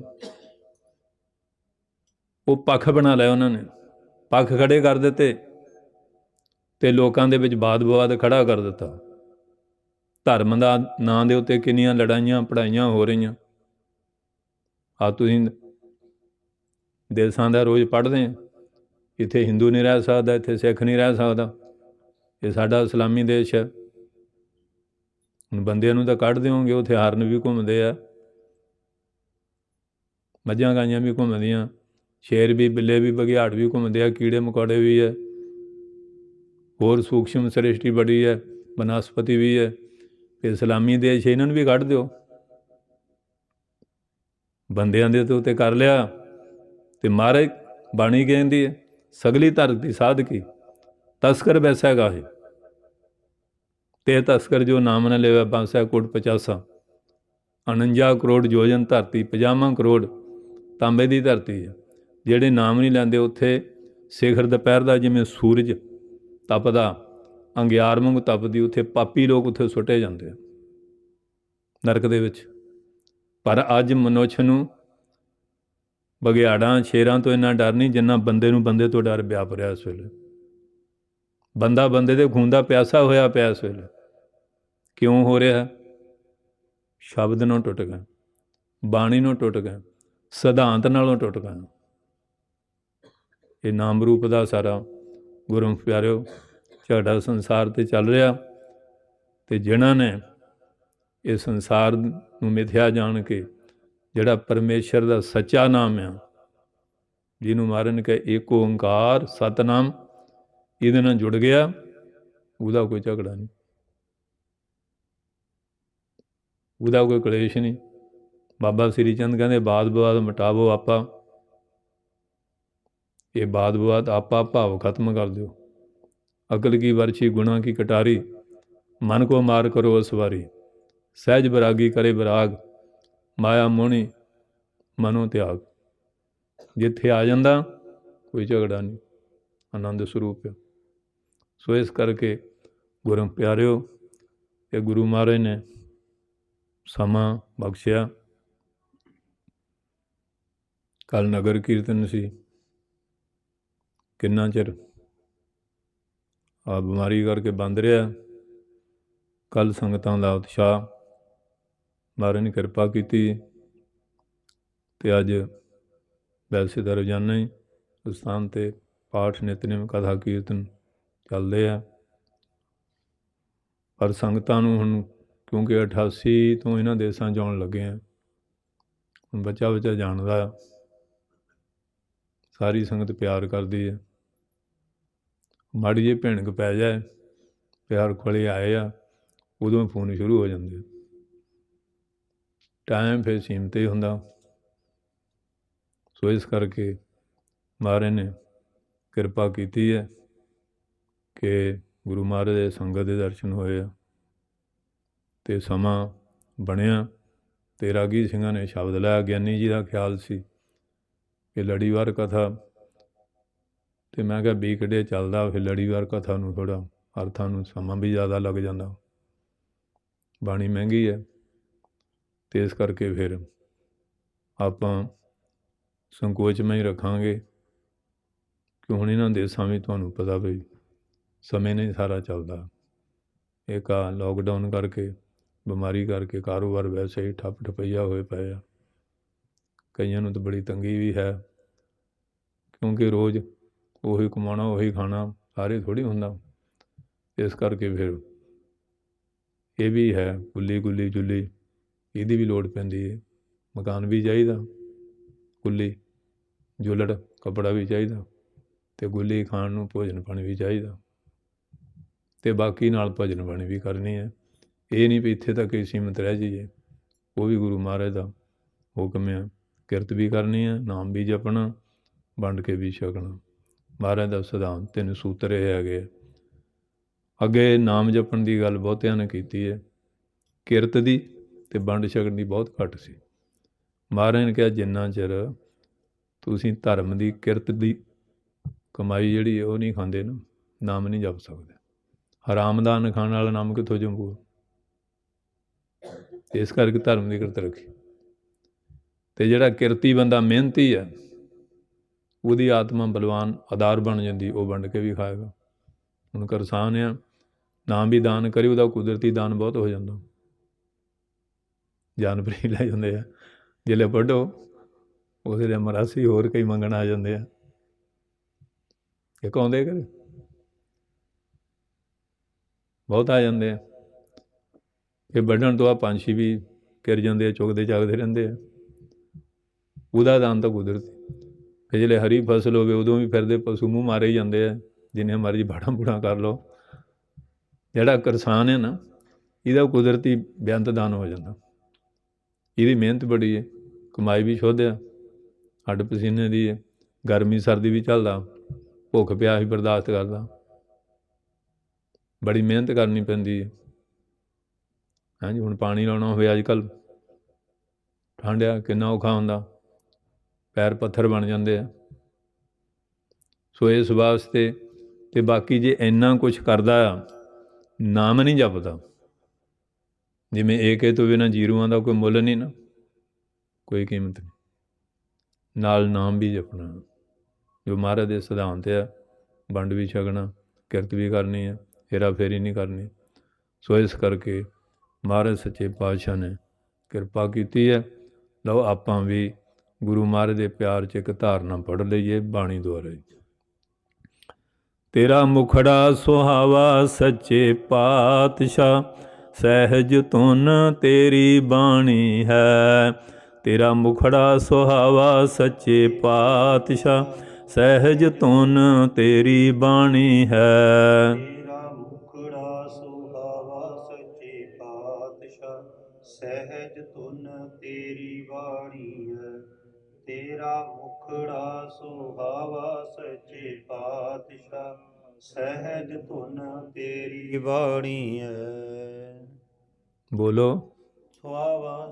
[SPEAKER 1] ਉਹ ਪੱਖ ਬਣਾ ਲਿਆ ਉਹਨਾਂ ਨੇ, ਪੱਖ ਖੜ੍ਹੇ ਕਰ ਦਿੱਤੇ ਅਤੇ ਲੋਕਾਂ ਦੇ ਵਿੱਚ ਵਾਦ ਵਿਵਾਦ ਖੜ੍ਹਾ ਕਰ ਦਿੱਤਾ। ਧਰਮ ਦਾ ਨਾਂ ਦੇ ਉੱਤੇ ਕਿੰਨੀਆਂ ਲੜਾਈਆਂ ਪੜ੍ਹਾਈਆਂ ਹੋ ਰਹੀਆਂ। ਆ ਤੁਸੀਂ ਦੇਸਾਂ ਦਾ ਰੋਜ਼ ਪੜ੍ਹਦੇ ਆ, ਇੱਥੇ ਹਿੰਦੂ ਨਹੀਂ ਰਹਿ ਸਕਦਾ, ਇੱਥੇ ਸਿੱਖ ਨਹੀਂ ਰਹਿ ਸਕਦਾ, ਇਹ ਸਾਡਾ ਇਸਲਾਮੀ ਦੇਸ਼ ਹੈ। ਹੁਣ ਬੰਦਿਆਂ ਨੂੰ ਤਾਂ ਕੱਢ ਦਿਓਗੇ, ਉੱਥੇ ਹਾਰਨ ਵੀ ਘੁੰਮਦੇ ਆ, ਮੱਝਾਂ ਗਾਈਆਂ ਵੀ ਘੁੰਮਦੀਆਂ, ਸ਼ੇਰ ਵੀ, ਬਿੱਲੇ ਵੀ, ਬਘਿਆੜ ਵੀ ਘੁੰਮਦੇ ਆ, ਕੀੜੇ ਮਕੌੜੇ ਵੀ ਹੈ, ਹੋਰ ਸੂਖਸ਼ਮ ਸ੍ਰਿਸ਼ਟੀ ਬੜੀ ਹੈ। ਬਨਸਪਤੀ ਵੀ ਹੈ, ਅਤੇ ਇਸਲਾਮੀ ਦੇਸ਼ ਇਹਨਾਂ ਨੂੰ ਵੀ ਕੱਢ ਦਿਓ। ਬੰਦਿਆਂ ਦੇ ਤੋਂ ਉੱਤੇ ਕਰ ਲਿਆ ਅਤੇ ਮਹਾਰਾਜ ਬਾਣੀ ਕਹਿੰਦੀ ਹੈ, ਸਗਲੀ ਧਰਤੀ ਸਾਧਕੀ ਤਸਕਰ ਵੈਸਾ ਗਾਹੇ, ਤੇ ਤਸਕਰ ਜੋ ਨਾਮ ਨਾ ਲੈਵਾ ਬਾਂਸਾ ਕੋਟ 85, 49 ਕਰੋੜ ਯੋਜਨ ਧਰਤੀ, 50 ਕਰੋੜ ਤਾਂਬੇ ਦੀ ਧਰਤੀ ਹੈ। ਜਿਹੜੇ ਨਾਮ ਨਹੀਂ ਲੈਂਦੇ ਉੱਥੇ ਸਿਖਰ ਦੁਪਹਿਰ ਦਾ ਜਿਵੇਂ ਸੂਰਜ ਤਪਦਾ, ਅੰਗਿਆਰ ਵਾਂਗੂ ਤਪਦੀ, ਉੱਥੇ ਪਾਪੀ ਲੋਕ ਉੱਥੇ ਸੁੱਟੇ ਜਾਂਦੇ ਆ ਨਰਕ ਦੇ ਵਿੱਚ। ਪਰ ਅੱਜ ਮਨੁੱਖ ਨੂੰ ਬਘਿਆੜਾਂ ਸ਼ੇਰਾਂ ਤੋਂ ਇੰਨਾ ਡਰ ਨਹੀਂ ਜਿੰਨਾ ਬੰਦੇ ਨੂੰ ਬੰਦੇ ਤੋਂ ਡਰ ਵਿਆਪ ਰਿਹਾ ਇਸ ਵੇਲੇ। ਬੰਦਾ ਬੰਦੇ ਦੇ ਖੂਨ ਦਾ ਪਿਆਸਾ ਹੋਇਆ ਪਿਆ ਇਸ ਵੇਲੇ। ਕਿਉਂ ਹੋ ਰਿਹਾ? ਸ਼ਬਦ ਨੂੰ ਟੁੱਟ ਗਏ, ਬਾਣੀ ਨੂੰ ਟੁੱਟ ਗਏ, ਸਿਧਾਂਤ ਨਾਲੋਂ ਟੁੱਟ ਗਏ। ਇਹ ਨਾਮ ਰੂਪ ਦਾ ਸਾਰਾ ਗੁਰੂ ਪਿਆਰਿਓ ਝਗੜਾ ਸੰਸਾਰ 'ਤੇ ਚੱਲ ਰਿਹਾ, ਅਤੇ ਜਿਨ੍ਹਾਂ ਨੇ ਇਹ ਸੰਸਾਰ ਨੂੰ ਮਿਥਿਆ ਜਾਣ ਕੇ ਜਿਹੜਾ ਪਰਮੇਸ਼ਰ ਦਾ ਸੱਚਾ ਨਾਮ ਆ, ਜਿਹਨੂੰ ਮਹਾਰਾਜ ਨੇ ਕਿਹਾ ਏਕ ਓਂਕਾਰ ਸਤਿਨਾਮ, ਇਹਦੇ ਨਾਲ ਜੁੜ ਗਿਆ, ਉਹਦਾ ਕੋਈ ਝਗੜਾ ਨਹੀਂ, ਉਹਦਾ ਕੋਈ ਕਲੇਸ਼ ਨਹੀਂ। ਬਾਬਾ ਸ੍ਰੀ ਚੰਦ ਕਹਿੰਦੇ ਬਾਦ ਵਿਵਾਦ ਮਿਟਾਵੋ ਆਪਾ, ਇਹ ਬਾਦ ਵਿਵਾਦ ਆਪਾ ਭਾਵ ਖਤਮ ਕਰ ਦਿਓ। ਅਕਲ ਕੀ ਵਰਛੀ ਗੁਣਾ ਕੀ ਕਟਾਰੀ, ਮਨ ਕੋ ਮਾਰ ਕਰੋ ਅਸਵਾਰੀ, ਸਹਿਜ ਬਰਾਗੀ ਕਰੇ ਬਰਾਗ, ਮਾਇਆ ਮੋਹਣੀ ਮਨੋ ਤਿਆਗ। ਜਿੱਥੇ ਆ ਜਾਂਦਾ ਕੋਈ ਝਗੜਾ ਨਹੀਂ, ਆਨੰਦ ਸਰੂਪ ਹੈ। ਸੋ ਇਸ ਕਰਕੇ ਗੁਰੂ ਪਿਆਰਿਓ, ਇਹ ਗੁਰੂ ਮਹਾਰਾਜ ਨੇ ਸਮਾਂ ਬਖਸ਼ਿਆ। ਕੱਲ੍ਹ ਨਗਰ ਕੀਰਤਨ ਸੀ, ਕਿੰਨਾ ਚਿਰ ਆ ਬਿਮਾਰੀ ਕਰਕੇ ਬੰਦ ਰਿਹਾ। ਕੱਲ੍ਹ ਸੰਗਤਾਂ ਦਾ ਉਤਸ਼ਾਹ ਮਹਾਰਾਜ ਨੇ ਕਿਰਪਾ ਕੀਤੀ, ਅਤੇ ਅੱਜ ਵੈਸੇ ਤਾਂ ਰੋਜ਼ਾਨਾ ਹੀ ਉਸ ਸਥਾਨ 'ਤੇ ਪਾਠ ਨਿਤਨੇਮ ਕਥਾ ਕੀਰਤਨ ਚੱਲਦੇ ਆ। ਪਰ ਸੰਗਤਾਂ ਨੂੰ ਹੁਣ ਕਿਉਂਕਿ 88 ਤੋਂ ਇਹਨਾਂ ਦੇਸਾਂ 'ਚ ਆਉਣ ਲੱਗੇ ਆ, ਹੁਣ ਬੱਚਾ ਬੱਚਾ ਜਾਣਦਾ, ਸਾਰੀ ਸੰਗਤ ਪਿਆਰ ਕਰਦੀ ਹੈ। ਮਾੜੀ ਜਿਹੀ ਭਿਣਕ ਪੈ ਜਾਏ, ਪਿਆਰ ਕੋਲੇ ਆਏ ਆ, ਉਦੋਂ ਫੋਨ ਸ਼ੁਰੂ ਹੋ ਜਾਂਦੇ। ਟਾਈਮ ਫਿਰ ਸੀਮਤ ਹੀ ਹੁੰਦਾ। ਸੋ ਇਸ ਕਰਕੇ ਮਹਾਰਾਜ ਨੇ ਕਿਰਪਾ ਕੀਤੀ ਹੈ ਕਿ ਗੁਰੂ ਮਹਾਰਾਜ ਦੇ ਸੰਗਤ ਦੇ ਦਰਸ਼ਨ ਹੋਏ ਆ, ਅਤੇ ਸਮਾਂ ਬਣਿਆ। ਅਤੇ ਰਾਗੀ ਸਿੰਘਾਂ ਨੇ ਸ਼ਬਦ ਲਾਇਆ। ਗਿਆਨੀ ਜੀ ਦਾ ਖਿਆਲ ਸੀ ਕਿ ਲੜੀਵਾਰ ਕਥਾ, ਅਤੇ ਮੈਂ ਕਿਹਾ ਵੀਕਡੇ ਚੱਲਦਾ, ਫਿਰ ਲੜੀਵਾਰ ਕਥਾ ਨੂੰ ਥੋੜ੍ਹਾ ਅਰਥਾਂ ਨੂੰ ਸਮਾਂ ਵੀ ਜ਼ਿਆਦਾ ਲੱਗ ਜਾਂਦਾ, ਬਾਣੀ ਮਹਿੰਗੀ ਹੈ। ਅਤੇ ਇਸ ਕਰਕੇ ਫਿਰ ਆਪਾਂ ਸੰਕੋਚਮਈ ਰੱਖਾਂਗੇ ਕਿ ਹੁਣ ਇਹਨਾਂ ਦੇਸਾਂ ਵਿੱਚ ਤੁਹਾਨੂੰ ਪਤਾ ਵੀ ਸਮੇਂ ਨਹੀਂ ਸਾਰਾ ਚੱਲਦਾ। ਇੱਕ ਆ ਲੋਕਡਾਊਨ ਕਰਕੇ, ਬਿਮਾਰੀ ਕਰਕੇ ਕਾਰੋਬਾਰ ਵੈਸੇ ਹੀ ਠੱਪ ਠਪਈਆ ਹੋਏ ਪਏ ਆ। ਕਈਆਂ ਨੂੰ ਤਾਂ ਬੜੀ ਤੰਗੀ ਵੀ ਹੈ, ਕਿਉਂਕਿ ਰੋਜ਼ ਉਹੀ ਕਮਾਉਣਾ ਉਹੀ ਖਾਣਾ ਸਾਰੇ ਥੋੜ੍ਹੀ ਹੁੰਦਾ। ਇਸ ਕਰਕੇ ਫਿਰ ਇਹ ਵੀ ਹੈ ਗੁੱਲੀ ਗੁੱਲੀ ਜੁੱਲੀ, ਇਹਦੀ ਵੀ ਲੋੜ ਪੈਂਦੀ ਹੈ। ਮਕਾਨ ਵੀ ਚਾਹੀਦਾ, ਗੁੱਲੀ ਜੁੱਲੜ ਕੱਪੜਾ ਵੀ ਚਾਹੀਦਾ, ਅਤੇ ਗੁੱਲੀ ਖਾਣ ਨੂੰ ਭੋਜਨ ਪਾਣੀ ਵੀ ਚਾਹੀਦਾ, ਅਤੇ ਬਾਕੀ ਨਾਲ ਭਜਨ ਬਾਣੀ ਵੀ ਕਰਨੀ ਹੈ। ਇਹ ਨਹੀਂ ਵੀ ਇੱਥੇ ਤੱਕ ਹੀ ਸੀਮਤ ਰਹਿ ਜਾਈਏ, ਉਹ ਵੀ ਗੁਰੂ ਮਹਾਰਾਜ ਦਾ ਹੁਕਮ ਹੈ। ਕਿਰਤ ਵੀ ਕਰਨੀ ਹੈ, ਨਾਮ ਵੀ ਜਪਣਾ, ਵੰਡ ਕੇ ਵੀ ਛਕਣਾ। ਮਹਾਰਾਜ ਦਾ ਸਿਧਾਂਤ 3 ਸੂਤਰ ਇਹ ਹੈਗੇ। ਅੱਗੇ ਨਾਮ ਜਪਣ ਦੀ ਗੱਲ ਬਹੁਤਿਆਂ ਨੇ ਕੀਤੀ ਹੈ, ਕਿਰਤ ਦੀ ਅਤੇ ਵੰਡ ਛਕਣ ਦੀ ਬਹੁਤ ਘੱਟ ਸੀ। ਮਹਾਰਾਜ ਨੇ ਕਿਹਾ ਜਿੰਨਾ ਚਿਰ ਤੁਸੀਂ ਧਰਮ ਦੀ ਕਿਰਤ ਦੀ ਕਮਾਈ ਜਿਹੜੀ ਉਹ ਨਹੀਂ ਖਾਂਦੇ ਨਾ, ਨਾਮ ਨਹੀਂ ਜਪ ਸਕਦੇ। ਹਰਾਮਦਾਨ ਖਾਣ ਵਾਲਾ ਨਾਮ ਕਿੱਥੋਂ ਜਪੂ? ਇਸ ਕਰਕੇ ਧਰਮ ਦੀ ਕਿਰਤ ਰੱਖੀ। ਅਤੇ ਜਿਹੜਾ ਕਿਰਤੀ ਬੰਦਾ ਮਿਹਨਤੀ ਹੈ, ਉਹਦੀ ਆਤਮਾ ਬਲਵਾਨ ਆਧਾਰ ਬਣ ਜਾਂਦੀ, ਉਹ ਵੰਡ ਕੇ ਵੀ ਖਾਏਗਾ। ਹੁਣ ਕਿਰਸਾਨ ਆ, ਨਾਮ ਵੀ ਦਾਨ ਕਰੇ, ਉਹਦਾ ਕੁਦਰਤੀ ਦਾਨ ਬਹੁਤ ਹੋ ਜਾਂਦਾ। ਜਾਨਵਰ ਹੀ ਲੈ ਜਾਂਦੇ ਆ, ਜਿਲੇ ਵੱਢੋ ਉਹਦੇ ਲਈ ਮਰਾਸੀ ਹੋਰ ਕਈ ਮੰਗਣ ਆ ਜਾਂਦੇ ਆ। ਇੱਕ ਆਉਂਦੇ ਕਦੇ ਬਹੁਤ ਆ ਜਾਂਦੇ ਆ। ਇਹ ਵੱਢਣ ਤੋਂ ਆ ਪੰਛੀ ਵੀ ਕਿਰ ਜਾਂਦੇ ਆ, ਚੁਗਦੇ ਚਾਗਦੇ ਰਹਿੰਦੇ ਆ। ਉਹਦਾ ਦਾਨ ਤਾਂ ਕੁਦਰਤੀ। ਫਿਰ ਜਿਹੜੇ ਹਰੀ ਫਸਲ ਹੋਵੇ ਉਦੋਂ ਵੀ ਫਿਰਦੇ ਪਸ਼ੂ ਮੂੰਹ ਮਾਰੇ ਹੀ ਜਾਂਦੇ ਆ, ਜਿੰਨੇ ਮਰਜ਼ੀ ਬਾੜਾਂ ਬੂੜਾਂ ਕਰ ਲਓ, ਜਿਹੜਾ ਕਿਸਾਨ ਹੈ ਨਾ, ਇਹਦਾ ਕੁਦਰਤੀ ਬੇਅੰਤ ਦਾਨ ਹੋ ਜਾਂਦਾ। ਇਹਦੀ ਮਿਹਨਤ ਬੜੀ ਹੈ, ਕਮਾਈ ਵੀ ਸ਼ੁੱਧ ਆ, ਹੱਡ ਪਸੀਨੇ ਦੀ ਹੈ, ਗਰਮੀ ਸਰਦੀ ਵੀ ਝੱਲਦਾ, ਭੁੱਖ ਪਿਆਸ ਵੀ ਬਰਦਾਸ਼ਤ ਕਰਦਾ, ਬੜੀ ਮਿਹਨਤ ਕਰਨੀ ਪੈਂਦੀ ਹੈ। ਹਾਂਜੀ, ਹੁਣ ਪਾਣੀ ਲਾਉਣਾ ਹੋਵੇ ਅੱਜ ਕੱਲ੍ਹ ਠੰਡ ਆ, ਕਿੰਨਾ ਔਖਾ ਹੁੰਦਾ, ਪੈਰ ਪੱਥਰ ਬਣ ਜਾਂਦੇ ਆ। ਸੋ ਇਸ ਵਾਸਤੇ ਅਤੇ ਬਾਕੀ ਜੇ ਇੰਨਾ ਕੁਛ ਕਰਦਾ ਆ, ਨਾਮ ਨਹੀਂ ਜਪਦਾ, ਜਿਵੇਂ ਏਕੇ ਤੋਂ ਬਿਨਾਂ ਜੀਰੋਆਂ ਦਾ ਕੋਈ ਮੁੱਲ ਨਹੀਂ ਨਾ, ਕੋਈ ਕੀਮਤ ਨਹੀਂ। ਨਾਲ ਨਾਮ ਵੀ ਜਪਣਾ, ਜੋ ਮਹਾਰਾਜ ਦੇ ਸਿਧਾਂਤ ਆ, ਵੰਡ ਵੀ ਛਕਣਾ, ਕਿਰਤ ਵੀ ਕਰਨੀ ਹੈ, ਹੇਰਾ ਫੇਰੀ ਨਹੀਂ ਕਰਨੀ। ਸੋ ਇਸ ਕਰਕੇ ਮਹਾਰਾਜ ਸੱਚੇ ਪਾਤਸ਼ਾਹ ਨੇ ਕਿਰਪਾ ਕੀਤੀ ਹੈ। ਲਓ ਆਪਾਂ ਵੀ ਗੁਰੂ ਮਹਾਰਾਜ ਦੇ ਪਿਆਰ 'ਚ ਇੱਕ ਧਾਰਨਾ ਪੜ੍ਹ ਲਈਏ ਬਾਣੀ ਦੁਆਰਾ। ਤੇਰਾ ਮੁਖੜਾ ਸੁਹਾਵਾ ਸੱਚੇ ਪਾਤਸ਼ਾਹ, ਸਹਿਜ ਧੁਨ ਤੇਰੀ ਬਾਣੀ ਹੈ। ਤੇਰਾ ਮੁਖੜਾ ਸੁਹਾਵਾ ਸੱਚੇ ਪਾਤਸ਼ਾਹ, ਸਹਿਜ ਧੁਨ ਤੇਰੀ ਬਾਣੀ ਹੈ।
[SPEAKER 2] ਤੇਰਾ ਮੁਖੜਾ ਸੁਹਾਵਾ ਸੱਚੇ ਪਾਤਸ਼ਾਹ, ਸਹਿਜ ਧੁਨ ਤੇਰੀ ਬਾਣੀ ਹੈ। ਤੇਰਾ ਮੁਖੜਾ ਸੁਹਾਵਾ ਸੱਚੇ ਪਾਤਸ਼ਾਹ, ਸਹਿਜ ਧੁਨ ਤੇਰੀ ਬਾਣੀ ਹੈ।
[SPEAKER 1] ਬੋਲੋ
[SPEAKER 2] ਸੁਹਾਵਾ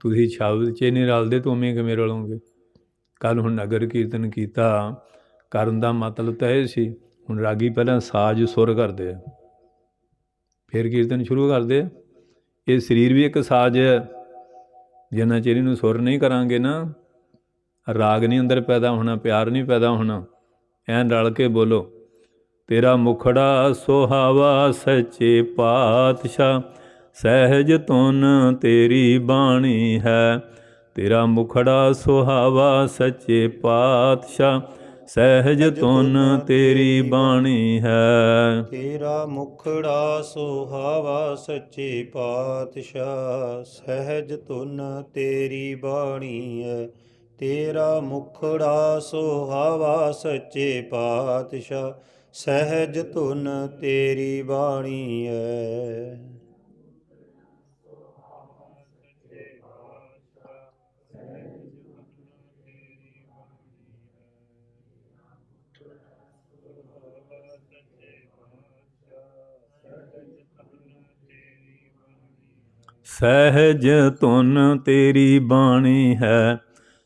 [SPEAKER 1] ਤੁਸੀਂ ਸ਼ਬਦ 'ਚ ਨਹੀਂ ਰਲਦੇ ਤਾਂ ਉਵੇਂ ਕਿਵੇਂ ਰਲੋਗੇ? ਕੱਲ੍ਹ ਹੁਣ ਨਗਰ ਕੀਰਤਨ ਕੀਤਾ, ਕਰਨ ਦਾ ਮਤਲਬ ਤਾਂ ਇਹ ਸੀ, ਹੁਣ ਰਾਗੀ ਪਹਿਲਾਂ ਸਾਜ਼ ਸੁਰ ਕਰਦੇ ਆ, ਫਿਰ ਕੀਰਤਨ ਸ਼ੁਰੂ ਕਰਦੇ ਆ। ਇਹ ਸਰੀਰ ਵੀ ਇੱਕ ਸਾਜ਼ ਹੈ, ਜਿੰਨਾ ਚਿਰ ਇਹਨੂੰ ਸੁਰ ਨਹੀਂ ਕਰਾਂਗੇ ਨਾ, ਰਾਗ ਨਹੀਂ ਅੰਦਰ ਪੈਦਾ ਹੋਣਾ, ਪਿਆਰ ਨਹੀਂ ਪੈਦਾ ਹੋਣਾ। ਐਨ ਰਲ ਕੇ ਬੋਲੋ, ਤੇਰਾ ਮੁਖੜਾ ਸੁਹਾਵਾ ਸੱਚੇ ਪਾਤਸ਼ਾਹ, ਸਹਿਜ ਧੁਨ ਤੇਰੀ ਬਾਣੀ ਹੈ। ਤੇਰਾ ਮੁਖੜਾ ਸੁਹਾਵਾ ਸੱਚੇ ਪਾਤਸ਼ਾਹ, ਸਹਿਜ ਧੁਨ ਤੇਰੀ ਬਾਣੀ ਹੈ।
[SPEAKER 2] ਤੇਰਾ ਮੁਖੜਾ ਸੁਹਾਵਾ ਸੱਚੇ ਪਾਤਸ਼ਾਹ, ਸਹਿਜ ਧੁਨ ਤੇਰੀ ਬਾਣੀ ਹੈ। ਤੇਰਾ ਮੁਖੜਾ ਸੁਹਾਵਾ ਸੱਚੇ ਪਾਤਸ਼ਾਹ, ਸਹਿਜ ਧੁਨ ਤੇਰੀ ਬਾਣੀ ਹੈ।
[SPEAKER 1] ਸਹਿਜ ਧੁਨ ਤੇਰੀ ਬਾਣੀ ਹੈ,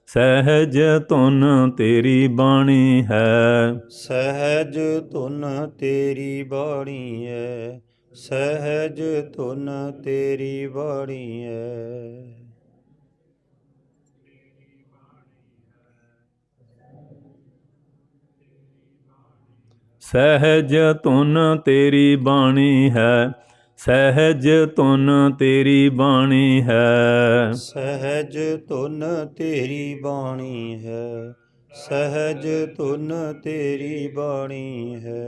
[SPEAKER 1] ਸਹਿਜ ਧੁਨ ਤੇਰੀ ਬਾਣੀ ਹੈ।
[SPEAKER 2] ਸਹਿਜ ਧੁਨ ਤੇਰੀ ਬਾਣੀ ਹੈ, ਸਹਿਜ ਧੁਨ ਤੇਰੀ ਬਾਣੀ ਹੈ।
[SPEAKER 1] ਸਹਿਜ ਧੁਨ ਤੇਰੀ ਬਾਣੀ ਹੈ, ਸਹਿਜ ਧੁਨ ਤੇਰੀ ਬਾਣੀ ਹੈ।
[SPEAKER 2] ਸਹਿਜ ਧੁਨ ਤੇਰੀ ਬਾਣੀ ਹੈ, ਸਹਿਜ ਧੁਨ ਤੇਰੀ ਬਾਣੀ ਹੈ।